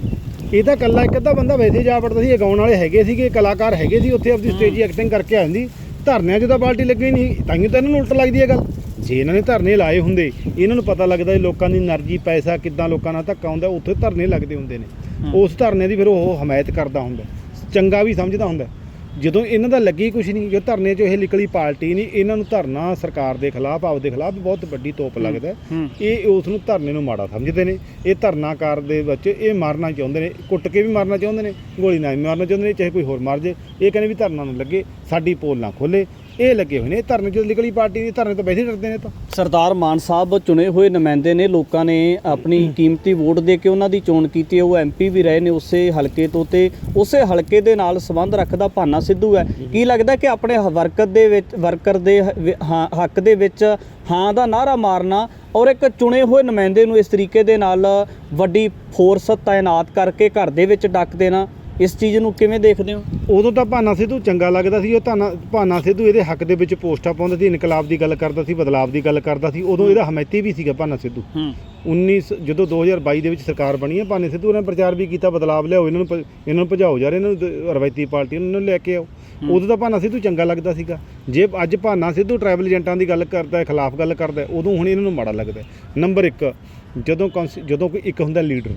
ਇਹ ਤਾਂ ਇਕੱਲਾ ਇੱਕ ਅੱਧਾ ਬੰਦਾ ਵੈਸੇ ਜਾ ਵੜਦਾ ਸੀ, ਇਹ ਗਾਉਣ ਵਾਲੇ ਹੈਗੇ ਸੀਗੇ, ਕਲਾਕਾਰ ਹੈਗੇ ਸੀ, ਉੱਥੇ ਆਪਣੀ ਸਟੇਜੀ ਐਕਟਿੰਗ ਕਰਕੇ ਆ ਜਾਂਦੀ। ਧਰਨਿਆਂ 'ਚ ਤਾਂ ਪਾਰਟੀ ਲੱਗੀ ਨਹੀਂ, ਤਾਂਹੀਓ ਤਾਂ ਇਹਨਾਂ ਨੂੰ ਉਲਟ ਲੱਗਦੀ ਹੈ ਗੱਲ। ਜੇ ਇਹਨਾਂ ਨੇ ਧਰਨੇ ਲਾਏ ਹੁੰਦੇ, ਇਹਨਾਂ ਨੂੰ ਪਤਾ ਲੱਗਦਾ ਲੋਕਾਂ ਦੀ ਐਨਰਜੀ ਪੈਸਾ ਕਿੱਦਾਂ ਲੋਕਾਂ ਨਾਲ ਧੱਕਾ ਹੁੰਦਾ, ਉੱਥੇ ਧਰਨੇ ਲੱਗਦੇ ਹੁੰਦੇ ਨੇ। ਉਸ ਧਰਨੇ ਦੀ ਫਿਰ ਉਹ ਹਮਾਇਤ ਕਰਦਾ ਹੁੰਦਾ, ਚੰਗਾ ਵੀ ਸਮਝਦਾ ਹੁੰਦਾ। ਜਦੋਂ ਇਹਨਾਂ ਦਾ ਲੱਗੀ ਕੁਛ ਨਹੀਂ, ਜੋ ਧਰਨੇ 'ਚੋਂ ਇਹ ਨਿਕਲੀ ਪਾਰਟੀ ਨਹੀਂ, ਇਹਨਾਂ ਨੂੰ ਧਰਨਾ ਸਰਕਾਰ ਦੇ ਖਿਲਾਫ ਆਪਦੇ ਖਿਲਾਫ ਬਹੁਤ ਵੱਡੀ ਤੋਪ ਲੱਗਦਾ। ਇਹ ਉਸ ਨੂੰ ਧਰਨੇ ਨੂੰ ਮਾੜਾ ਸਮਝਦੇ ਨੇ। ਇਹ ਧਰਨਾਕਾਰ ਦੇ ਵਿੱਚ ਇਹ ਮਾਰਨਾ ਚਾਹੁੰਦੇ ਨੇ, ਕੁੱਟ ਕੇ ਵੀ ਮਾਰਨਾ ਚਾਹੁੰਦੇ ਨੇ, ਗੋਲੀ ਨਾਲ ਵੀ ਮਾਰਨਾ ਚਾਹੁੰਦੇ ਨੇ, ਚਾਹੇ ਕੋਈ ਹੋਰ ਮਾਰ ਜੇ। ਇਹ ਕਹਿੰਦੇ ਵੀ ਧਰਨਾ ਨੂੰ ਲੱਗੇ, ਸਾਡੀ ਪੋਲ ਨਾ ਖੋਲੇ। ਇਹ ਲੱਗੇ ਹੋਏ ਨੇ ਧਰਨੇ 'ਚੋਂ ਨਿਕਲੀ ਪਾਰਟੀ ਦੀ। ਧਰਨੇ ਤੋਂ ਵੈਸੇ ਡਰਦੇ ਨੇ। ਤਾਂ ਸਰਦਾਰ ਮਾਨ ਸਾਹਿਬ ਚੁਣੇ ਹੋਏ ਨੁਮਾਇੰਦੇ ਨੇ, ਲੋਕਾਂ ਨੇ ਆਪਣੀ ਕੀਮਤੀ ਵੋਟ ਦੇ ਕੇ ਉਹਨਾਂ ਦੀ ਚੋਣ ਕੀਤੀ ਹੈ। ਉਹ MP ਵੀ ਰਹੇ ਨੇ ਉਸੇ ਹਲਕੇ ਤੋਂ, ਤੇ ਉਸੇ ਹਲਕੇ ਦੇ ਨਾਲ ਸੰਬੰਧ ਰੱਖਦਾ ਭਾਨਾ ਸਿੱਧੂ ਹੈ। ਕੀ ਲੱਗਦਾ ਕਿ ਆਪਣੇ ਵਰਕਰ ਦੇ ਹੱਕ ਦੇ ਵਿੱਚ ਹਾਂ ਦਾ ਨਾਅਰਾ ਮਾਰਨਾ ਔਰ ਇੱਕ ਚੁਣੇ ਹੋਏ ਨੁਮਾਇੰਦੇ ਨੂੰ ਇਸ ਤਰੀਕੇ ਦੇ ਨਾਲ ਵੱਡੀ ਫੋਰਸ ਤਾਇਨਾਤ ਕਰਕੇ ਘਰ ਦੇ ਵਿੱਚ ਡੱਕ ਦੇਣਾ, ਇਸ ਚੀਜ਼ ਨੂੰ ਕਿਵੇਂ ਦੇਖਦੇ ਹੋ? ਉਦੋਂ ਤਾਂ ਭਾਨਾ ਸਿੱਧੂ ਚੰਗਾ ਲੱਗਦਾ ਸੀ। ਉਹ ਭਾਨਾ ਸਿੱਧੂ ਇਹਦੇ ਹੱਕ ਦੇ ਵਿੱਚ ਪੋਸਟਾਂ ਪਾਉਂਦਾ ਸੀ, ਇਨਕਲਾਬ ਦੀ ਗੱਲ ਕਰਦਾ ਸੀ, ਬਦਲਾਵ ਦੀ ਗੱਲ ਕਰਦਾ ਸੀ। ਉਦੋਂ ਇਹਦਾ ਹਮਾਇਤੀ ਵੀ ਸੀਗਾ ਭਾਨਾ ਸਿੱਧੂ। ਜਦੋਂ 2022 ਦੇ ਵਿੱਚ ਸਰਕਾਰ ਬਣੀ ਹੈ, ਭਾਨੇ ਸਿੱਧੂ ਨੇ ਪ੍ਰਚਾਰ ਵੀ ਕੀਤਾ, ਬਦਲਾਵ ਲਿਆਓ, ਇਹਨਾਂ ਨੂੰ ਭਜਾਓ ਯਾਰ, ਇਹਨਾਂ ਨੂੰ ਰਵਾਇਤੀ ਪਾਰਟੀ ਨੂੰ ਲੈ ਕੇ ਆਓ। ਉਦੋਂ ਤਾਂ ਭਾਨਾ ਸਿੱਧੂ ਚੰਗਾ ਲੱਗਦਾ ਸੀਗਾ। ਜੇ ਅੱਜ ਭਾਨਾ ਸਿੱਧੂ ਟਰੈਵਲ ਏਜੰਟਾਂ ਦੀ ਗੱਲ ਕਰਦਾ, ਖਿਲਾਫ ਗੱਲ ਕਰਦਾ, ਉਦੋਂ ਹੁਣ ਇਹਨਾਂ ਨੂੰ ਮਾੜਾ ਲੱਗਦਾ। ਨੰਬਰ 1, ਜਦੋਂ ਕੋਈ ਇੱਕ ਹੁੰਦਾ ਲੀਡਰ,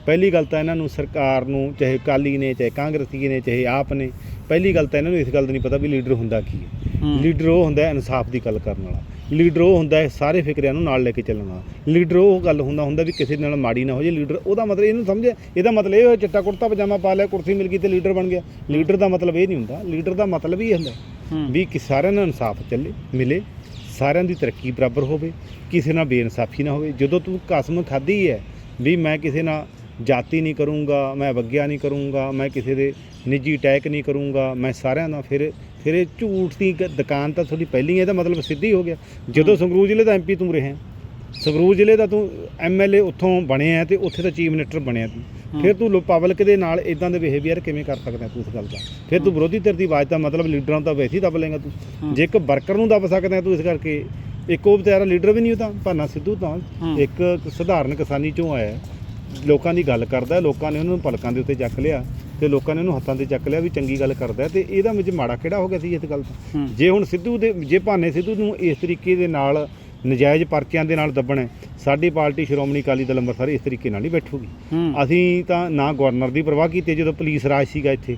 ਪਹਿਲੀ ਗੱਲ ਤਾਂ ਇਹਨਾਂ ਨੂੰ ਸਰਕਾਰ ਨੂੰ, ਚਾਹੇ ਅਕਾਲੀ ਨੇ, ਚਾਹੇ ਕਾਂਗਰਸੀ ਨੇ, ਚਾਹੇ ਆਪ ਨੇ, ਪਹਿਲੀ ਗੱਲ ਤਾਂ ਇਹਨਾਂ ਨੂੰ ਇਸ ਗੱਲ ਦਾ ਨਹੀਂ ਪਤਾ ਵੀ ਲੀਡਰ ਹੁੰਦਾ ਕੀ ਹੈ। ਲੀਡਰ ਉਹ ਹੁੰਦਾ ਇਨਸਾਫ ਦੀ ਗੱਲ ਕਰਨ ਵਾਲਾ, ਲੀਡਰ ਉਹ ਹੁੰਦਾ ਹੈ ਸਾਰੇ ਫਿਕਰਿਆਂ ਨੂੰ ਨਾਲ ਲੈ ਕੇ ਚੱਲਣ ਵਾਲਾ, ਲੀਡਰ ਉਹ ਗੱਲ ਹੁੰਦਾ ਵੀ ਕਿਸੇ ਨਾਲ ਮਾੜੀ ਨਾ ਹੋ ਜੇ। ਲੀਡਰ ਉਹਦਾ ਮਤਲਬ ਇਹਨੂੰ ਸਮਝੇ, ਇਹਦਾ ਮਤਲਬ ਇਹ ਹੋਇਆ ਚਿੱਟਾ ਕੁੜਤਾ ਪਜਾਮਾ ਪਾ ਲਿਆ, ਕੁਰਸੀ ਮਿਲ ਗਈ ਤੇ ਲੀਡਰ ਬਣ ਗਿਆ। ਲੀਡਰ ਦਾ ਮਤਲਬ ਇਹ ਨਹੀਂ ਹੁੰਦਾ, ਲੀਡਰ ਦਾ ਮਤਲਬ ਹੀ ਹੁੰਦਾ ਵੀ ਕਿ ਸਾਰਿਆਂ ਨੂੰ ਇਨਸਾਫ ਚੱਲੇ ਮਿਲੇ, ਸਾਰਿਆਂ ਦੀ ਤਰੱਕੀ ਬਰਾਬਰ ਹੋਵੇ, ਕਿਸੇ ਨਾਲ ਬੇਇਨਸਾਫੀ ਨਾ ਹੋਵੇ। ਜਦੋਂ ਤੂੰ ਕਸਮ ਖਾਧੀ ਹੈ ਵੀ ਮੈਂ ਕਿਸੇ ਨਾਲ ਜਾਤੀ ਨਹੀਂ ਕਰੂੰਗਾ, ਮੈਂ ਵਗਿਆ ਨਹੀਂ ਕਰੂੰਗਾ, ਮੈਂ ਕਿਸੇ ਦੇ ਨਿੱਜੀ ਅਟੈਕ ਨਹੀਂ ਕਰੂੰਗਾ, ਮੈਂ ਸਾਰਿਆਂ ਨਾਲ ਫਿਰ ਇਹ ਝੂਠ ਦੀ ਦੁਕਾਨ ਤਾਂ ਤੁਹਾਡੀ ਪਹਿਲੀ ਹੈ, ਇਹਦਾ ਮਤਲਬ ਸਿੱਧੀ ਹੋ ਗਿਆ। ਜਦੋਂ ਸੰਗਰੂਰ ਜ਼ਿਲ੍ਹੇ ਦਾ MP ਤੂੰ ਰਿਹਾ, ਸੰਗਰੂਰ ਜ਼ਿਲ੍ਹੇ ਦਾ ਤੂੰ MLA ਉੱਥੋਂ ਬਣਿਆ ਤੇ ਉੱਥੇ ਦਾ ਚੀਫ ਮਿਨਿਸਟਰ ਬਣਿਆ ਤੂੰ, ਫਿਰ ਤੂੰ ਪਬਲਿਕ ਦੇ ਨਾਲ ਇਦਾਂ ਦੇ ਬਿਹੇਵੀਅਰ ਕਿਵੇਂ ਕਰ ਸਕਦਾ ਤੂੰ ਇਸ ਗੱਲ ਦਾ? ਫਿਰ ਤੂੰ ਵਿਰੋਧੀ ਧਿਰ ਦੀ ਆਵਾਜ਼ ਦਾ ਮਤਲਬ ਲੀਡਰਾਂ ਨੂੰ ਤਾਂ ਵੈਸੇ ਹੀ ਦੱਬ ਲਏਗਾ ਤੂੰ। ਜੇ ਇੱਕ ਵਰਕਰ ਨੂੰ ਦੱਬ ਸਕਦਾ ਤੂੰ, ਇਸ ਕਰਕੇ ਇੱਕ ਉਹ ਵਿਚਾਰਾ ਲੀਡਰ ਵੀ ਨਹੀਂ, ਉਹ ਤਾਂ ਭਾਨਾ ਸਿੱਧੂ ਤਾਂ ਇੱਕ ਸਧਾਰਨ ਕਿਸਾਨੀ ਚੋਂ ਆਇਆ, ਲੋਕਾਂ ਦੀ ਗੱਲ ਕਰਦਾ, ਲੋਕਾਂ ਨੇ ਉਹਨੂੰ ਪਲਕਾਂ ਦੇ ਉੱਤੇ ਚੱਕ ਲਿਆ ਤੇ ਲੋਕਾਂ ਨੇ ਉਹਨੂੰ ਹੱਥਾਂ ਤੇ ਚੱਕ ਲਿਆ ਵੀ ਚੰਗੀ ਗੱਲ ਕਰਦਾ, ਤੇ ਇਹਦਾ ਵਿੱਚ ਮਾੜਾ ਕਿਹੜਾ ਹੋ ਗਿਆ ਸੀ ਇਸ ਗੱਲ ਤੋਂ? ਜੇ ਹੁਣ ਸਿੱਧੂ ਦੇ ਜੇ ਭਾਨੇ ਸਿੱਧੂ ਨੂੰ ਇਸ ਤਰੀਕੇ ਦੇ ਨਾਲ ਨਜਾਇਜ਼ ਪਰਚਿਆਂ ਦੇ ਨਾਲ ਦੱਬਣਾ, ਸਾਡੀ ਪਾਰਟੀ ਸ਼੍ਰੋਮਣੀ ਅਕਾਲੀ ਦਲ ਅੰਮ੍ਰਿਤਸਰ ਇਸ ਤਰੀਕੇ ਨਾਲ ਨਹੀਂ ਬੈਠੂਗੀ। ਅਸੀਂ ਤਾਂ ਨਾ ਗਵਰਨਰ ਦੀ ਪਰਵਾਹ ਕੀਤੀ ਜਦੋਂ ਪੁਲਿਸ ਰਾਜ ਸੀਗਾ ਇੱਥੇ,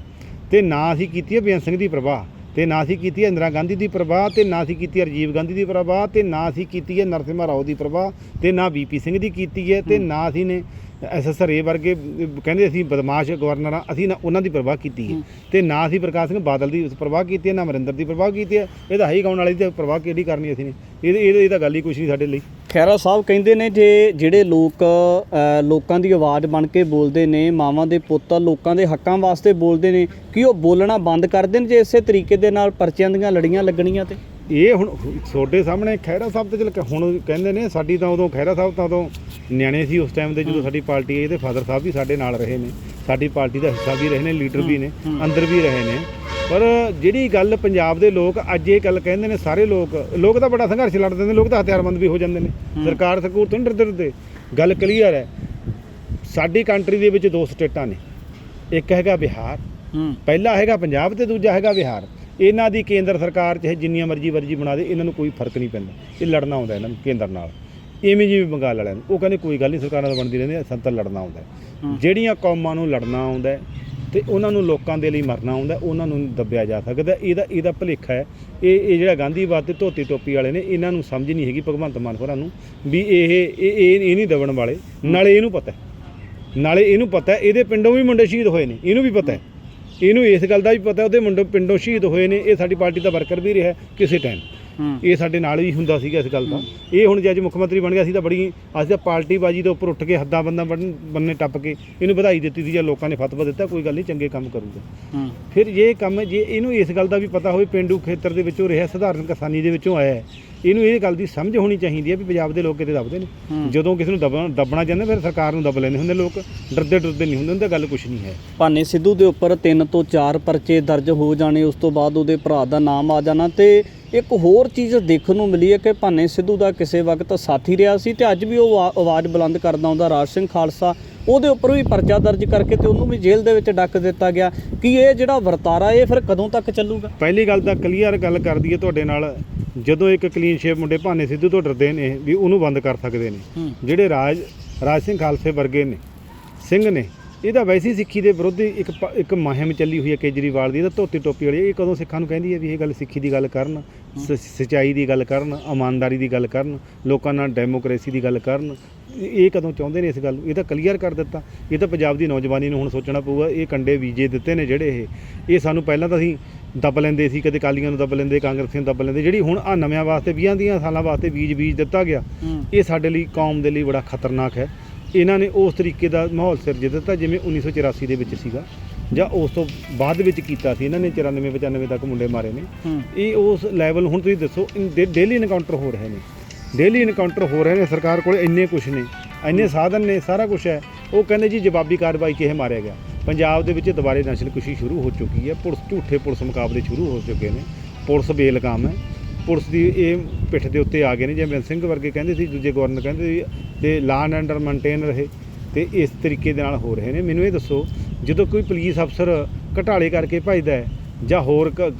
ਤੇ ਨਾ ਅਸੀਂ ਕੀਤੀ ਹੈ ਬੇਅੰਤ ਸਿੰਘ ਦੀ ਪਰਵਾਹ, ਤੇ ਨਾ ਅਸੀਂ ਕੀਤੀ ਹੈ ਇੰਦਰਾ ਗਾਂਧੀ ਦੀ ਪਰਵਾਹ, ਤੇ ਨਾ ਅਸੀਂ ਕੀਤੀ ਹੈ ਰਾਜੀਵ ਗਾਂਧੀ ਦੀ ਪਰਵਾਹ, ਤੇ ਨਾ ਅਸੀਂ ਕੀਤੀ ਹੈ ਨਰਸਿਮਹਾ ਰਾਓ ਦੀ ਪਰਵਾਹ, ਤੇ ਨਾ VP ਸਿੰਘ ਦੀ ਕੀਤੀ ਹੈ, ਤੇ ਨਾ ਅਸੀਂ ਨੇ SSR ਵਰਗੇ ਕਹਿੰਦੇ ਅਸੀਂ ਬਦਮਾਸ਼ ਗਵਰਨਰ ਆ, ਅਸੀਂ ਨਾ ਉਹਨਾਂ ਦੀ ਪਰਵਾਹ ਕੀਤੀ ਹੈ, ਤੇ ਨਾ ਅਸੀਂ ਪ੍ਰਕਾਸ਼ ਸਿੰਘ ਬਾਦਲ ਦੀ ਪਰਵਾਹ ਕੀਤੀ ਹੈ, ਨਾ ਅਮਰਿੰਦਰ ਦੀ ਪਰਵਾਹ ਕੀਤੀ ਹੈ। ਇਹਦਾ ਹਾਈ ਗਾਉਣ ਵਾਲੀ ਦੀ ਪਰਵਾਹ ਕਿਹੜੀ ਕਰਨੀ ਅਸੀਂ ਨੇ? ਇਹ ਤਾਂ ਗੱਲ ਹੀ ਕੁਛ ਨਹੀਂ ਸਾਡੇ ਲਈ। ਖਹਿਰਾ ਸਾਹਿਬ ਕਹਿੰਦੇ ਨੇ ਜਿਹੜੇ ਲੋਕਾਂ ਦੀ ਆਵਾਜ਼ ਬਣ ਕੇ ਬੋਲਦੇ ਨੇ, ਮਾਵਾਂ ਦੇ ਪੁੱਤ ਲੋਕਾਂ ਦੇ ਹੱਕਾਂ ਵਾਸਤੇ ਬੋਲਦੇ ਨੇ, ਕਿ ਉਹ ਬੋਲਣਾ ਬੰਦ ਕਰ ਦੇਣ ਜੇ ਇਸੇ ਤਰੀਕੇ ਦੇ ਨਾਲ ਪਰਚਿਆਂ ਦੀਆਂ ਲੜੀਆਂ ਲੱਗਣੀਆਂ? ਤੇ ਇਹ ਹੁਣ ਤੁਹਾਡੇ ਸਾਹਮਣੇ ਖਹਿਰਾ ਸਾਹਿਬ ਤੇ ਚਲ ਹੁਣ ਕਹਿੰਦੇ ਨੇ, ਸਾਡੀ ਤਾਂ ਉਦੋਂ ਖਹਿਰਾ ਸਾਹਿਬ ਤਾਂ ਉਦੋਂ ਨਿਆਣੇ ਸੀ ਉਸ ਟਾਈਮ ਦੇ ਜਦੋਂ ਸਾਡੀ ਪਾਰਟੀ ਇਹਦੇ ਫਾਦਰ ਸਾਹਿਬ ਵੀ ਸਾਡੇ ਨਾਲ ਰਹੇ ਨੇ, ਸਾਡੀ ਪਾਰਟੀ ਦਾ ਹਿੱਸਾ ਵੀ ਰਹੇ ਨੇ, ਲੀਡਰ ਵੀ ਨੇ, ਅੰਦਰ ਵੀ ਰਹੇ ਨੇ। ਪਰ ਜਿਹੜੀ ਗੱਲ ਪੰਜਾਬ ਦੇ ਲੋਕ ਅੱਜ ਇਹ ਗੱਲ ਕਹਿੰਦੇ ਨੇ, ਸਾਰੇ ਲੋਕ ਤਾਂ ਬੜਾ ਸੰਘਰਸ਼ ਲੜਦੇ ਨੇ, ਲੋਕ ਤਾਂ ਹਥਿਆਰਬੰਦ ਵੀ ਹੋ ਜਾਂਦੇ ਨੇ, ਸਰਕਾਰ ਸਕੂਰ ਤੋਂ ਡਰਦੇ। ਗੱਲ ਕਲੀਅਰ ਹੈ, ਸਾਡੀ ਕੰਟਰੀ ਦੇ ਵਿੱਚ 2 ਸਟੇਟਾਂ ਨੇ, ਇੱਕ ਹੈਗਾ ਬਿਹਾਰ, ਪਹਿਲਾ ਹੈਗਾ ਪੰਜਾਬ ਤੇ ਦੂਜਾ ਹੈਗਾ ਬਿਹਾਰ। ਇਹਨਾਂ ਦੀ ਕੇਂਦਰ ਸਰਕਾਰ ਚਾਹੇ ਜਿੰਨੀਆਂ ਮਰਜ਼ੀ ਵਰਜੀ ਬਣਾ ਦੇ, ਇਹਨਾਂ ਨੂੰ ਕੋਈ ਫਰਕ ਨਹੀਂ ਪੈਂਦਾ, ਇਹ ਲੜਨਾ ਆਉਂਦਾ ਇਹਨਾਂ ਨੂੰ ਕੇਂਦਰ ਨਾਲ। ਇਵੇਂ ਜਿਵੇਂ ਬੰਗਾਲ ਵਾਲਿਆਂ ਨੂੰ, ਉਹ ਕਹਿੰਦੇ ਕੋਈ ਗੱਲ ਨਹੀਂ ਸਰਕਾਰਾਂ ਤਾਂ ਬਣਦੀ ਰਹਿੰਦੀਆਂ, ਸਾਨੂੰ ਤਾਂ ਲੜਨਾ ਆਉਂਦਾ। ਜਿਹੜੀਆਂ ਕੌਮਾਂ ਨੂੰ ਲੜਨਾ ਆਉਂਦਾ ਤੇ ਉਹਨਾਂ ਨੂੰ ਲੋਕਾਂ ਦੇ ਲਈ ਮਰਨਾ ਆਉਂਦਾ, ਉਹਨਾਂ ਨੂੰ ਦੱਬਿਆ ਜਾ ਸਕਦਾ। ਇਹਦਾ ਭੁਲੇਖਾ ਹੈ। ਇਹ ਜਿਹੜਾ ਗਾਂਧੀਵਾਦ ਤੇ ਧੋਤੀ ਟੋਪੀ ਵਾਲੇ ਨੇ, ਇਹਨਾਂ ਨੂੰ ਸਮਝ ਨਹੀਂ ਹੈਗੀ ਭਗਵੰਤ ਮਾਨ ਹੋਰਾਂ ਨੂੰ ਵੀ ਇਹ ਨਹੀਂ ਦਬਣ ਵਾਲੇ। ਨਾਲੇ ਇਹਨੂੰ ਪਤਾ ਇਹਦੇ ਪਿੰਡੋਂ ਵੀ ਮੁੰਡੇ ਸ਼ਹੀਦ ਹੋਏ ਨੇ, ਇਹਨੂੰ ਵੀ ਪਤਾ ਹੈ, ਇਹਨੂੰ ਇਸ ਗੱਲ ਦਾ ਵੀ ਪਤਾ ਉਹਦੇ ਪਿੰਡੋਂ ਸ਼ਹੀਦ ਹੋਏ ਨੇ। ਇਹ ਸਾਡੀ ਪਾਰਟੀ ਦਾ ਵਰਕਰ ਵੀ ਰਿਹਾ ਕਿਸੇ ਟਾਈਮ, ਇਹ ਸਾਡੇ ਨਾਲ ਵੀ ਹੁੰਦਾ ਸੀਗਾ ਇਸ ਗੱਲ ਦਾ। ਇਹ ਹੁਣ ਜੇ ਅੱਜ ਮੁੱਖ ਮੰਤਰੀ ਬਣ ਗਿਆ, ਅਸੀਂ ਤਾਂ ਪਾਰਟੀਬਾਜੀ ਦੇ ਉੱਪਰ ਉੱਠ ਕੇ ਹੱਦਾਂ ਬੰਨੇ ਟੱਪ ਕੇ ਇਹਨੂੰ ਵਧਾਈ ਦਿੱਤੀ ਸੀ, ਜਾਂ ਲੋਕਾਂ ਨੇ ਫਤਵਾ ਦਿੱਤਾ ਕੋਈ ਗੱਲ ਨਹੀਂ ਚੰਗੇ ਕੰਮ ਕਰੂਗਾ। ਫਿਰ ਜੇ ਇਹਨੂੰ ਇਸ ਗੱਲ ਦਾ ਵੀ ਪਤਾ ਹੋਵੇ, ਪਿੰਡੂ ਖੇਤਰ ਦੇ ਵਿੱਚੋਂ ਰਿਹਾ, ਸਧਾਰਨ ਕਿਸਾਨੀ ਦੇ ਵਿੱਚੋਂ ਆਇਆ, ਇਹਨੂੰ ਇਹ ਗੱਲ ਦੀ ਸਮਝ ਹੋਣੀ ਚਾਹੀਦੀ ਹੈ ਵੀ ਪੰਜਾਬ ਦੇ ਲੋਕ ਕਿਤੇ ਦੱਬਦੇ ਨੇ। ਜਦੋਂ ਕਿਸੇ ਨੂੰ ਦੱਬਣਾ ਚਾਹੁੰਦੇ ਫਿਰ ਸਰਕਾਰ ਨੂੰ ਦੱਬ ਲੈਂਦੇ ਹੁੰਦੇ ਲੋਕ, ਡਰਦੇ ਨਹੀਂ ਹੁੰਦੇ, ਗੱਲ ਕੁਛ ਨਹੀਂ ਹੈ। ਭਾਨੇ ਸਿੱਧੂ ਦੇ ਉੱਪਰ 3 ਤੋਂ 4 ਪਰਚੇ ਦਰਜ ਹੋ ਜਾਣੇ, ਉਸ ਤੋਂ ਬਾਅਦ ਉਹਦੇ ਭਰਾ ਦਾ ਨਾਮ ਆ ਜਾਣਾ, ਤੇ ਇੱਕ ਹੋਰ ਚੀਜ਼ ਦੇਖਣ ਨੂੰ ਮਿਲੀ ਹੈ ਕਿ ਭਾਨੇ ਸਿੱਧੂ ਦਾ ਕਿਸੇ ਵਕਤ ਸਾਥੀ ਰਿਹਾ ਸੀ ਤੇ ਅੱਜ ਵੀ ਉਹ ਆਵਾਜ਼ ਬੁਲੰਦ ਕਰਦਾ ਹੁੰਦਾ ਰਾਜ ਸਿੰਘ ਖਾਲਸਾ, ਉਹਦੇ ਉੱਪਰ ਵੀ ਪਰਚਾ ਦਰਜ ਕਰਕੇ ਤੇ ਉਹਨੂੰ ਵੀ ਜੇਲ੍ਹ ਦੇ ਵਿੱਚ ਡੱਕ ਦਿੱਤਾ ਗਿਆ। ਕਿ ਇਹ ਜਿਹੜਾ ਵਰਤਾਰਾ ਇਹ ਫਿਰ ਕਦੋਂ ਤੱਕ ਚੱਲੂਗਾ? ਪਹਿਲੀ ਗੱਲ ਤਾਂ ਕਲੀਅਰ ਗੱਲ ਕਰ ਦਈਏ ਤੁਹਾਡੇ ਨਾਲ, ਜਦੋਂ ਇੱਕ ਕਲੀਨ ਸ਼ੇਪ ਮੁੰਡੇ ਭਾਨੇ ਸਿੱਧੂ ਤੋਂ ਡਰਦੇ ਨੇ ਵੀ ਉਹਨੂੰ ਬੰਦ ਕਰ ਸਕਦੇ ਨੇ, ਜਿਹੜੇ ਰਾਜ ਸਿੰਘ ਖਾਲਸੇ ਵਰਗੇ ਨੇ ਸਿੰਘ ਨੇ, ਇਹਦਾ ਵੈਸੇ ਹੀ ਸਿੱਖੀ ਦੇ ਵਿਰੁੱਧ ਇੱਕ ਮੁਹਿੰਮ ਚੱਲੀ ਹੋਈ ਹੈ ਕੇਜਰੀਵਾਲ ਦੀ, ਇਹਦਾ ਧੋਤੀ ਟੋਪੀ ਵਾਲੀ। ਇਹ ਕਦੋਂ ਸਿੱਖਾਂ ਨੂੰ ਕਹਿੰਦੀ ਹੈ ਵੀ ਇਹ ਗੱਲ ਸਿੱਖੀ ਦੀ ਗੱਲ ਕਰਨ, ਸੱਚਾਈ ਦੀ ਗੱਲ ਕਰਨ, ਇਮਾਨਦਾਰੀ ਦੀ ਗੱਲ ਕਰਨ, ਲੋਕਾਂ ਨਾਲ ਡੈਮੋਕ੍ਰੇਸੀ ਦੀ ਗੱਲ ਕਰਨ? ਇਹ ਕਦੋਂ ਚਾਹੁੰਦੇ ਨੇ ਇਸ ਗੱਲ ਨੂੰ? ਇਹ ਤਾਂ ਕਲੀਅਰ ਕਰ ਦਿੱਤਾ। ਇਹ ਤਾਂ ਪੰਜਾਬ ਦੀ ਨੌਜਵਾਨੀ ਨੂੰ ਹੁਣ ਸੋਚਣਾ ਪਊਗਾ। ਇਹ ਕੰਡੇ ਬੀਜੇ ਦਿੱਤੇ ਨੇ ਜਿਹੜੇ ਇਹ ਸਾਨੂੰ ਪਹਿਲਾਂ ਤਾਂ ਅਸੀਂ ਦੱਬ ਲੈਂਦੇ ਸੀ, ਕਦੇ ਅਕਾਲੀਆਂ ਨੂੰ ਦੱਬ ਲੈਂਦੇ, ਕਾਂਗਰਸੀਆਂ ਨੂੰ ਦੱਬ ਲੈਂਦੇ, ਜਿਹੜੀ ਹੁਣ ਆ ਨਵਿਆਂ ਵਾਸਤੇ 20 ਸਾਲਾਂ ਵਾਸਤੇ ਬੀਜ ਦਿੱਤਾ ਗਿਆ, ਇਹ ਸਾਡੇ ਲਈ ਕੌਮ ਦੇ ਲਈ ਬੜਾ ਖਤਰਨਾਕ ਹੈ। ਇਹਨਾਂ ਨੇ ਉਸ ਤਰੀਕੇ ਦਾ ਮਾਹੌਲ ਸਿਰਜ ਦਿੱਤਾ ਜਿਵੇਂ 1984 ਦੇ ਵਿੱਚ ਸੀਗਾ, ਜਾਂ ਉਸ ਤੋਂ ਬਾਅਦ ਵਿੱਚ ਕੀਤਾ ਸੀ ਇਹਨਾਂ ਨੇ। 94-95 ਤੱਕ ਮੁੰਡੇ ਮਾਰੇ ਨੇ। ਇਹ ਉਸ ਲੈਵਲ, ਹੁਣ ਤੁਸੀਂ ਦੱਸੋ, ਡੇਲੀ ਇਨਕਾਊਂਟਰ ਹੋ ਰਹੇ ਨੇ, ਸਰਕਾਰ ਕੋਲ ਇੰਨੇ ਕੁਛ ਨੇ, ਇੰਨੇ ਸਾਧਨ ਨੇ, ਸਾਰਾ ਕੁਛ ਹੈ। ਉਹ ਕਹਿੰਦੇ ਜੀ ਜਵਾਬੀ ਕਾਰਵਾਈ ਕਿਵੇਂ ਮਾਰਿਆ ਗਿਆ। ਪੰਜਾਬ ਦੇ ਵਿੱਚ ਦੁਬਾਰੇ ਨਸਲਕੁਸ਼ੀ ਸ਼ੁਰੂ ਹੋ ਚੁੱਕੀ ਹੈ, ਝੂਠੇ ਪੁਲਿਸ ਮੁਕਾਬਲੇ ਸ਼ੁਰੂ ਹੋ ਚੁੱਕੇ ਨੇ, ਪੁਲਿਸ ਬੇਲਗਾਮ ਹੈ, ਪੁਲਿਸ ਦੀ ਇਹ ਪਿੱਠ ਦੇ ਉੱਤੇ ਆ ਗਏ ਨੇ। ਜਿਵੇਂ ਬੇਅੰਤ ਸਿੰਘ ਵਰਗੇ ਕਹਿੰਦੇ ਸੀ, ਦੂਜੇ ਗਵਰਨਰ ਕਹਿੰਦੇ ਸੀ, ਤੇ ਲਾਅ ਐਂਡ ਆਰਡਰ ਮੇਨਟੇਨ ਰਹੇ, ਤੇ ਇਸ ਤਰੀਕੇ ਦੇ ਨਾਲ ਹੋ ਰਹੇ ਨੇ। ਮੈਨੂੰ ਇਹ ਦੱਸੋ, ਜਦੋਂ ਕੋਈ ਪੁਲਿਸ ਅਫਸਰ ਘਟਾਲੇ ਕਰਕੇ ਭੱਜਦਾ ਹੈ, ਜਾਂ ਹੋਰ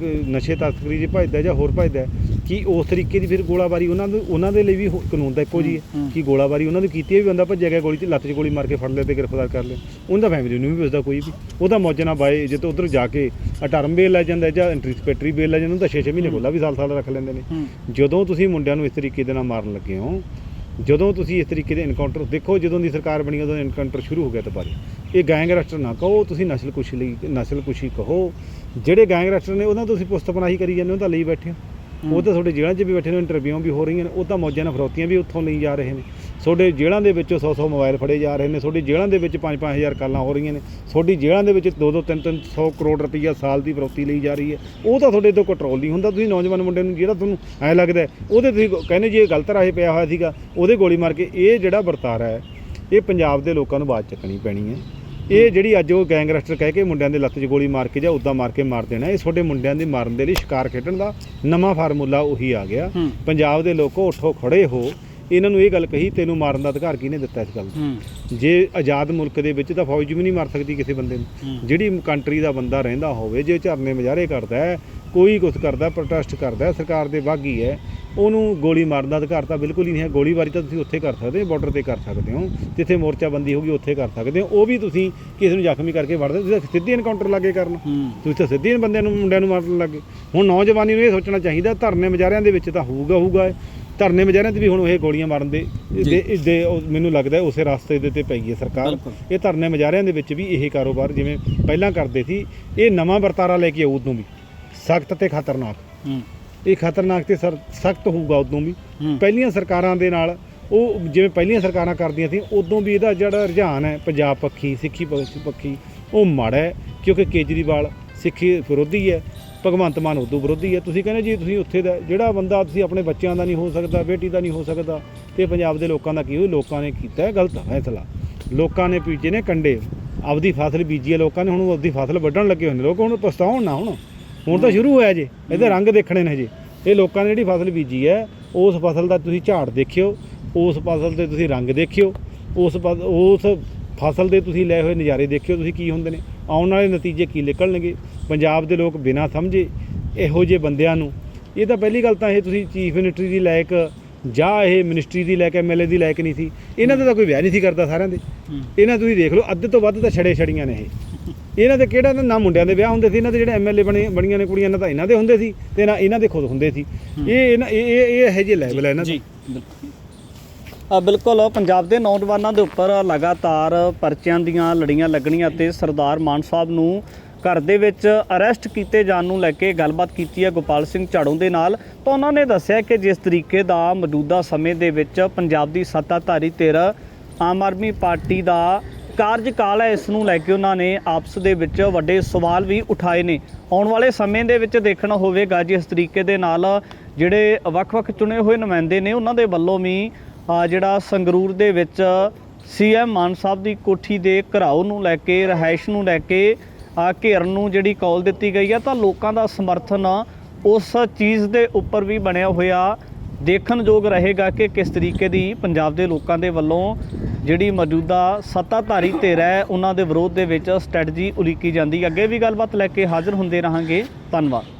ਨਸ਼ੇ ਤਸਕਰੀ 'ਚ ਭੱਜਦਾ, ਜਾਂ ਹੋਰ ਭੱਜਦਾ, ਕਿ ਉਸ ਤਰੀਕੇ ਦੀ ਫਿਰ ਗੋਲਾਬਾਰੀ ਉਹਨਾਂ ਦੇ ਲਈ ਵੀ ਕਾਨੂੰਨ ਤਾਂ ਇੱਕੋ ਜੀ ਹੈ ਕਿ ਗੋਲਾਬਾਰੀ ਉਹਨਾਂ ਦੀ ਕੀਤੀ ਹੈ ਵੀ ਬੰਦਾ ਭੱਜਿਆ ਗਿਆ ਗੋਲੀ 'ਚ ਲੱਤ 'ਚ ਗੋਲੀ ਮਾਰ ਕੇ ਫੜ ਲਿਆ ਤੇ ਗ੍ਰਿਫਤਾਰ ਕਰ ਲਿਆ, ਉਹਦਾ ਫੈਮਿਲੀ ਨੂੰ ਵੀ ਪੁੱਛਦਾ ਕੋਈ ਵੀ, ਉਹਦਾ ਮੌਜਾ ਨਾਲ ਬਾਏ ਜੇ ਤਾਂ ਉੱਧਰ ਜਾ ਕੇ ਟਰਮ ਬੇਲ ਲੈ ਜਾਂਦਾ ਜਾਂ ਐਂਟੀਸਪੈਕਟਰੀ ਬੇਲ ਲੈ ਜਾਂਦਾ, ਉਹਦਾ 6-6 ਮਹੀਨੇ ਕੋਲਾ ਵੀ ਸਾਲ ਰੱਖ ਲੈਂਦੇ ਨੇ। ਜਦੋਂ ਤੁਸੀਂ ਮੁੰਡਿਆਂ ਨੂੰ ਇਸ ਤਰੀਕੇ ਦੇ ਨਾਲ ਮਾਰਨ ਲੱਗੇ ਹੋ, ਜਦੋਂ ਤੁਸੀਂ ਇਸ ਤਰੀਕੇ ਦੇ ਇਨਕਾਊਂਟਰ ਦੇਖੋ, ਜਦੋਂ ਦੀ ਸਰਕਾਰ ਬਣੀ ਉਦੋਂ ਇਨਕਾਊਂਟਰ ਸ਼ੁਰੂ ਹੋ ਗਿਆ ਦੁਬਾਰੇ। ਇਹ ਗੈਂਗਸਟਰ ਨਾ ਕਹੋ ਤੁਸੀਂ, ਨਸਲਕੁਸ਼ੀ ਕਹੋ। ਜਿਹੜੇ ਗੈਂਗਸਟਰ ਨੇ ਉਹਨਾਂ ਤੋਂ ਤੁਸੀਂ ਪੁਸਤਪਨਾਹੀ ਕਰੀ ਜਾਂਦੇ ਹੋ, ਤਾਂ ਲਈ ਬੈਠੇ ਹੋ, ਉਹ ਤਾਂ ਤੁਹਾਡੇ ਜੇਲ੍ਹਾਂ 'ਚ ਵੀ ਬੈਠੇ ਨੇ, ਇੰਟਰਵਿਊਆਂ ਵੀ ਹੋ ਰਹੀਆਂ ਨੇ, ਉਹ ਤਾਂ ਮੌਜਾਂ ਨਾਲ ਫਰੌਤੀਆਂ ਵੀ ਉੱਥੋਂ ਲਈ ਜਾ ਰਹੇ ਨੇ। ਤੁਹਾਡੇ ਜੇਲ੍ਹਾਂ ਦੇ ਵਿੱਚੋਂ 100 ਮੋਬਾਈਲ ਫੜੇ ਜਾ ਰਹੇ ਨੇ, ਤੁਹਾਡੀ ਜੇਲ੍ਹਾਂ ਦੇ ਵਿੱਚ 5-5 ਹਜ਼ਾਰ ਕਾਲਾਂ ਹੋ ਰਹੀਆਂ ਨੇ, ਤੁਹਾਡੀ ਜੇਲ੍ਹਾਂ ਦੇ ਵਿੱਚ 2-2 300 ਕਰੋੜ ਰੁਪਈਆ ਸਾਲ ਦੀ ਫਰੌਤੀ ਲਈ ਜਾ ਰਹੀ ਹੈ। ਉਹ ਤਾਂ ਤੁਹਾਡੇ ਤੋਂ ਕੰਟਰੋਲ ਨਹੀਂ ਹੁੰਦਾ। ਤੁਸੀਂ ਨੌਜਵਾਨ ਮੁੰਡੇ ਨੂੰ ਜਿਹੜਾ ਤੁਹਾਨੂੰ ਐਂ ਲੱਗਦਾ ਉਹਦੇ ਤੁਸੀਂ ਕਹਿੰਦੇ ਜੀ ਇਹ ਗਲਤ ਰਾਹੇ ਪਿਆ ਹੋਇਆ ਸੀਗਾ, ਉਹਦੇ ਗੋਲੀ ਮਾਰ ਕੇ। ਇਹ ਜਿਹੜਾ ਵਰਤਾਰਾ ਹੈ ਇਹ ਪੰਜਾਬ ਦੇ ਲੋਕਾਂ ਨੂੰ ਬਾਅਦ ਚੱਕਣੀ ਪੈਣੀ ਹੈ। ਇਹ ਜਿਹੜੀ ਅੱਜ ਉਹ ਗੈਂਗਸਟਰ ਕਹਿ ਕੇ ਮੁੰਡਿਆਂ ਦੇ ਲੱਤ 'ਚ ਗੋਲੀ ਮਾਰ ਕੇ ਜਾਂ ਉੱਦਾਂ ਮਾਰ ਕੇ ਮਾਰ ਦੇਣਾ, ਇਹ ਤੁਹਾਡੇ ਮੁੰਡਿਆਂ ਦੇ ਮਾਰਨ ਦੇ ਲਈ ਸ਼ਿਕਾਰ ਖੇਡਣ ਦਾ ਨਵਾਂ ਫਾਰਮੂਲਾ ਉਹੀ ਆ ਗਿਆ। ਪੰਜਾਬ ਦੇ ਲੋਕੋ ਉੱਠੋ ਖੜੇ ਹੋ, ਇਹਨਾਂ ਨੂੰ ਇਹ ਗੱਲ ਕਹੀ ਤੈਨੂੰ ਮਾਰਨ ਦਾ ਅਧਿਕਾਰ ਕਿਹਨੇ ਦਿੱਤਾ ਇਸ ਗੱਲ ਦਾ? ਜੇ ਆਜ਼ਾਦ ਮੁਲਕ ਦੇ ਵਿੱਚ ਤਾਂ ਫੌਜ ਵੀ ਨਹੀਂ ਮਾਰ ਸਕਦੀ ਕਿਸੇ ਬੰਦੇ ਨੂੰ। ਜਿਹੜੀ ਕੰਟਰੀ ਦਾ ਬੰਦਾ ਰਹਿੰਦਾ ਹੋਵੇ, ਜੇ ਧਰਨੇ ਮੁਜ਼ਾਹਰੇ ਕਰਦਾ ਹੈ, ਕੋਈ ਕੁਛ ਕਰਦਾ, ਪ੍ਰੋਟੈਸਟ ਕਰਦਾ, ਸਰਕਾਰ ਦੇ ਬਾਗੀ ਹੈ, ਉਹਨੂੰ ਗੋਲੀ ਮਾਰਨ ਦਾ ਅਧਿਕਾਰ ਤਾਂ ਬਿਲਕੁਲ ਹੀ ਨਹੀਂ ਹੈ। ਗੋਲੀਬਾਰੀ ਤਾਂ ਤੁਸੀਂ ਉੱਥੇ ਕਰ ਸਕਦੇ ਹੋ, ਬਾਰਡਰ 'ਤੇ ਕਰ ਸਕਦੇ ਹੋ, ਜਿੱਥੇ ਮੋਰਚਾਬੰਦੀ ਹੋਊਗੀ ਉੱਥੇ ਕਰ ਸਕਦੇ ਹੋ। ਉਹ ਵੀ ਤੁਸੀਂ ਕਿਸੇ ਨੂੰ ਜ਼ਖਮੀ ਕਰਕੇ ਵੜਦੇ, ਤੁਸੀਂ ਤਾਂ ਸਿੱਧੀ ਐਨਕਾਊਂਟਰ ਲੱਗੇ ਕਰਨ, ਤੁਸੀਂ ਤਾਂ ਸਿੱਧੀ ਬੰਦਿਆਂ ਨੂੰ ਮੁੰਡਿਆਂ ਨੂੰ ਮਾਰਨ ਲੱਗੇ। ਹੁਣ ਨੌਜਵਾਨੀ ਨੂੰ ਇਹ ਸੋਚਣਾ ਚਾਹੀਦਾ, ਧਰਨੇ ਮੁਜ਼ਾਹਰਿਆਂ ਦੇ ਵਿੱਚ ਤਾਂ ਹੋਊਗਾ ਧਰਨੇ ਮੁਜ਼ਾਹਰਿਆਂ 'ਤੇ ਵੀ ਹੁਣ ਇਹ ਗੋਲੀਆਂ ਮਾਰਨ ਦੇ ਮੈਨੂੰ ਲੱਗਦਾ ਉਸੇ ਰਸਤੇ ਦੇ 'ਤੇ ਪਈ ਹੈ ਸਰਕਾਰ। ਇਹ ਧਰਨੇ ਮੁਜ਼ਾਹਰਿਆਂ ਦੇ ਵਿੱਚ ਵੀ ਇਹ ਕਾਰੋਬਾਰ ਜਿਵੇਂ ਪਹਿਲਾਂ ਕਰਦੇ ਸੀ, ਇਹ ਨਵਾਂ ਵਰਤਾਰਾ ਲੈ ਕੇ ਆਊ ਉਦੋਂ ਵੀ ਸਖਤ ਤੇ ਖਤਰਨਾਕ। ਇਹ ਖਤਰਨਾਕ ਤੇ ਸਖਤ ਹੋਊਗਾ ਉਦੋਂ ਵੀ। ਪਹਿਲੀਆਂ ਸਰਕਾਰਾਂ ਦੇ ਨਾਲ ਉਹ ਜਿਵੇਂ ਪਹਿਲੀਆਂ ਸਰਕਾਰਾਂ ਕਰਦੀਆਂ ਸੀ, ਉਦੋਂ ਵੀ ਇਹਦਾ ਜਿਹੜਾ ਰੁਝਾਨ ਹੈ ਪੰਜਾਬ ਪੱਖੀ, ਸਿੱਖੀ ਪੱਖੀ, ਉਹ ਮਾੜਾ ਹੈ। ਕਿਉਂਕਿ ਕੇਜਰੀਵਾਲ ਸਿੱਖੀ ਵਿਰੋਧੀ ਹੈ, ਭਗਵੰਤ ਮਾਨ ਉਦੋਂ ਵਿਰੋਧੀ ਹੈ। ਤੁਸੀਂ ਕਹਿੰਦੇ ਜੀ ਤੁਸੀਂ ਉੱਥੇ ਦਾ ਜਿਹੜਾ ਬੰਦਾ ਤੁਸੀਂ ਆਪਣੇ ਬੱਚਿਆਂ ਦਾ ਨਹੀਂ ਹੋ ਸਕਦਾ, ਬੇਟੀ ਦਾ ਨਹੀਂ ਹੋ ਸਕਦਾ, ਤੇ ਪੰਜਾਬ ਦੇ ਲੋਕਾਂ ਦਾ ਕੀ ਹੋਊ? ਲੋਕਾਂ ਨੇ ਕੀਤਾ ਗਲਤ ਫੈਸਲਾ, ਲੋਕਾਂ ਨੇ ਬੀਜੇ ਨੇ ਕੰਡੇ, ਆਪਦੀ ਫਸਲ ਬੀਜੀ ਹੈ ਲੋਕਾਂ ਨੇ, ਹੁਣ ਆਪਦੀ ਫਸਲ ਵੱਢਣ ਲੱਗੇ ਹੋਏ ਨੇ ਲੋਕ। ਹੁਣ ਪਛਤਾਉਣ ਨਾ, ਹੁਣ ਤਾਂ ਸ਼ੁਰੂ ਹੋਇਆ ਜੇ, ਇਹਦੇ ਰੰਗ ਦੇਖਣੇ ਨੇ ਜੇ। ਇਹ ਲੋਕਾਂ ਨੇ ਜਿਹੜੀ ਫਸਲ ਬੀਜੀ ਹੈ, ਉਸ ਫਸਲ ਦਾ ਤੁਸੀਂ ਝਾੜ ਦੇਖਿਓ, ਉਸ ਫਸਲ ਦੇ ਤੁਸੀਂ ਰੰਗ ਦੇਖਿਓ, ਉਸ ਫਸਲ ਦੇ ਤੁਸੀਂ ਲਏ ਹੋਏ ਨਜ਼ਾਰੇ ਦੇਖਿਓ ਤੁਸੀਂ ਕੀ ਹੁੰਦੇ ਨੇ, ਆਉਣ ਵਾਲੇ ਨਤੀਜੇ ਕੀ ਨਿਕਲਣਗੇ। ਪੰਜਾਬ ਦੇ ਲੋਕ ਬਿਨਾਂ ਸਮਝੇ ਇਹੋ ਜਿਹੇ ਬੰਦਿਆਂ ਨੂੰ, ਇਹ ਤਾਂ ਪਹਿਲੀ ਗੱਲ ਤਾਂ ਇਹ ਤੁਸੀਂ ਚੀਫ ਮਿਨਿਸਟਰੀ ਦੀ ਲਾਇਕ ਜਾਂ ਇਹ ਮਿਨਿਸਟਰੀ ਦੀ ਲੈ ਕੇ MLA ਦੀ ਲਾਇਕ ਨਹੀਂ ਸੀ। ਇਹਨਾਂ ਦਾ ਤਾਂ ਕੋਈ ਵਿਆਹ ਨਹੀਂ ਸੀ ਕਰਦਾ ਸਾਰਿਆਂ ਦੇ। ਇਹਨਾਂ ਤੁਸੀਂ ਦੇਖ ਲਓ ਅੱਧੇ ਤੋਂ ਵੱਧ ਤਾਂ ਛੜੀਆਂ ਨੇ ਇਹਨਾਂ ਦੇ। ਕਿਹੜਾ ਨਾ ਮੁੰਡਿਆਂ ਦੇ ਵਿਆਹ ਹੁੰਦੇ ਸੀ, ਇਹਨਾਂ ਦੇ ਜਿਹੜੇ MLA ਬਣੀਆਂ ਨੇ ਕੁੜੀਆਂ, ਤਾਂ ਇਹਨਾਂ ਦੇ ਹੁੰਦੇ ਸੀ ਤੇ ਨਾ ਇਹਨਾਂ ਦੇ ਖੁਦ ਹੁੰਦੇ ਸੀ। ਇਹ ਇਹੋ ਜਿਹੇ ਲੈਵਲ ਹੈ ਇਹਨਾਂ ਦਾ। ਬਿਲਕੁਲ ਪੰਜਾਬ ਦੇ ਨੌਜਵਾਨਾਂ ਦੇ ਉੱਪਰ ਲਗਾਤਾਰ ਪਰਚਿਆਂ ਦੀਆਂ ਲੜੀਆਂ ਲੱਗਣੀਆਂ ਅਤੇ ਸਰਦਾਰ ਮਾਨ ਸਾਹਿਬ ਨੂੰ ਘਰ ਦੇ ਵਿੱਚ ਅਰੈਸਟ ਕੀਤੇ ਜਾਣ ਨੂੰ ਲੈ ਕੇ ਗੱਲਬਾਤ ਕੀਤੀ ਹੈ ਗੋਪਾਲ ਸਿੰਘ ਝਾੜੂ ਦੇ ਨਾਲ। ਤਾਂ ਉਹਨਾਂ ਨੇ ਦੱਸਿਆ ਕਿ ਜਿਸ ਤਰੀਕੇ ਦਾ ਮੌਜੂਦਾ ਸਮੇਂ ਦੇ ਵਿੱਚ ਪੰਜਾਬ ਦੀ ਸੱਤਾਧਾਰੀ ਧਿਰ ਆਮ ਆਦਮੀ ਪਾਰਟੀ ਦਾ ਕਾਰਜਕਾਲ ਹੈ, ਇਸ ਨੂੰ ਲੈ ਕੇ ਉਹਨਾਂ ਨੇ ਆਪਸ ਦੇ ਵਿੱਚ ਵੱਡੇ ਸਵਾਲ ਵੀ ਉਠਾਏ ਨੇ। ਆਉਣ ਵਾਲੇ ਸਮੇਂ ਦੇ ਵਿੱਚ ਦੇਖਣਾ ਹੋਵੇਗਾ ਜਿਸ ਤਰੀਕੇ ਦੇ ਨਾਲ ਜਿਹੜੇ ਵੱਖ-ਵੱਖ ਚੁਣੇ ਹੋਏ ਨੁਮਾਇੰਦੇ ਨੇ ਉਹਨਾਂ ਦੇ ਵੱਲੋਂ ਵੀ ਜਿਹੜਾ ਸੰਗਰੂਰ ਦੇ ਵਿੱਚ CM ਮਾਨ ਸਾਹਿਬ ਦੀ ਕੋਠੀ ਦੇ ਘਰਾਓ ਨੂੰ ਲੈ ਕੇ, ਰਿਹਾਇਸ਼ ਨੂੰ ਲੈ ਕੇ ਘੇਰਨ ਨੂੰ ਜਿਹੜੀ ਕਾਲ ਦਿੱਤੀ ਗਈ ਹੈ, ਤਾਂ ਲੋਕਾਂ ਦਾ ਸਮਰਥਨ ਉਸ ਚੀਜ਼ ਦੇ ਉੱਪਰ ਵੀ ਬਣਿਆ ਹੋਇਆ ਦੇਖਣਯੋਗ ਰਹੇਗਾ ਕਿ ਕਿਸ ਤਰੀਕੇ ਦੀ ਪੰਜਾਬ ਦੇ ਲੋਕਾਂ ਦੇ ਵੱਲੋਂ ਜਿਹੜੀ ਮੌਜੂਦਾ ਸੱਤਾਧਾਰੀ ਧਿਰ ਹੈ ਉਹਨਾਂ ਦੇ ਵਿਰੋਧ ਦੇ ਵਿੱਚ ਸਟ੍ਰੈਟਜੀ ਉਲੀਕੀ ਜਾਂਦੀ। ਅੱਗੇ ਵੀ ਗੱਲਬਾਤ ਲੈ ਕੇ ਹਾਜ਼ਰ ਹੁੰਦੇ ਰਹਾਂਗੇ। ਧੰਨਵਾਦ।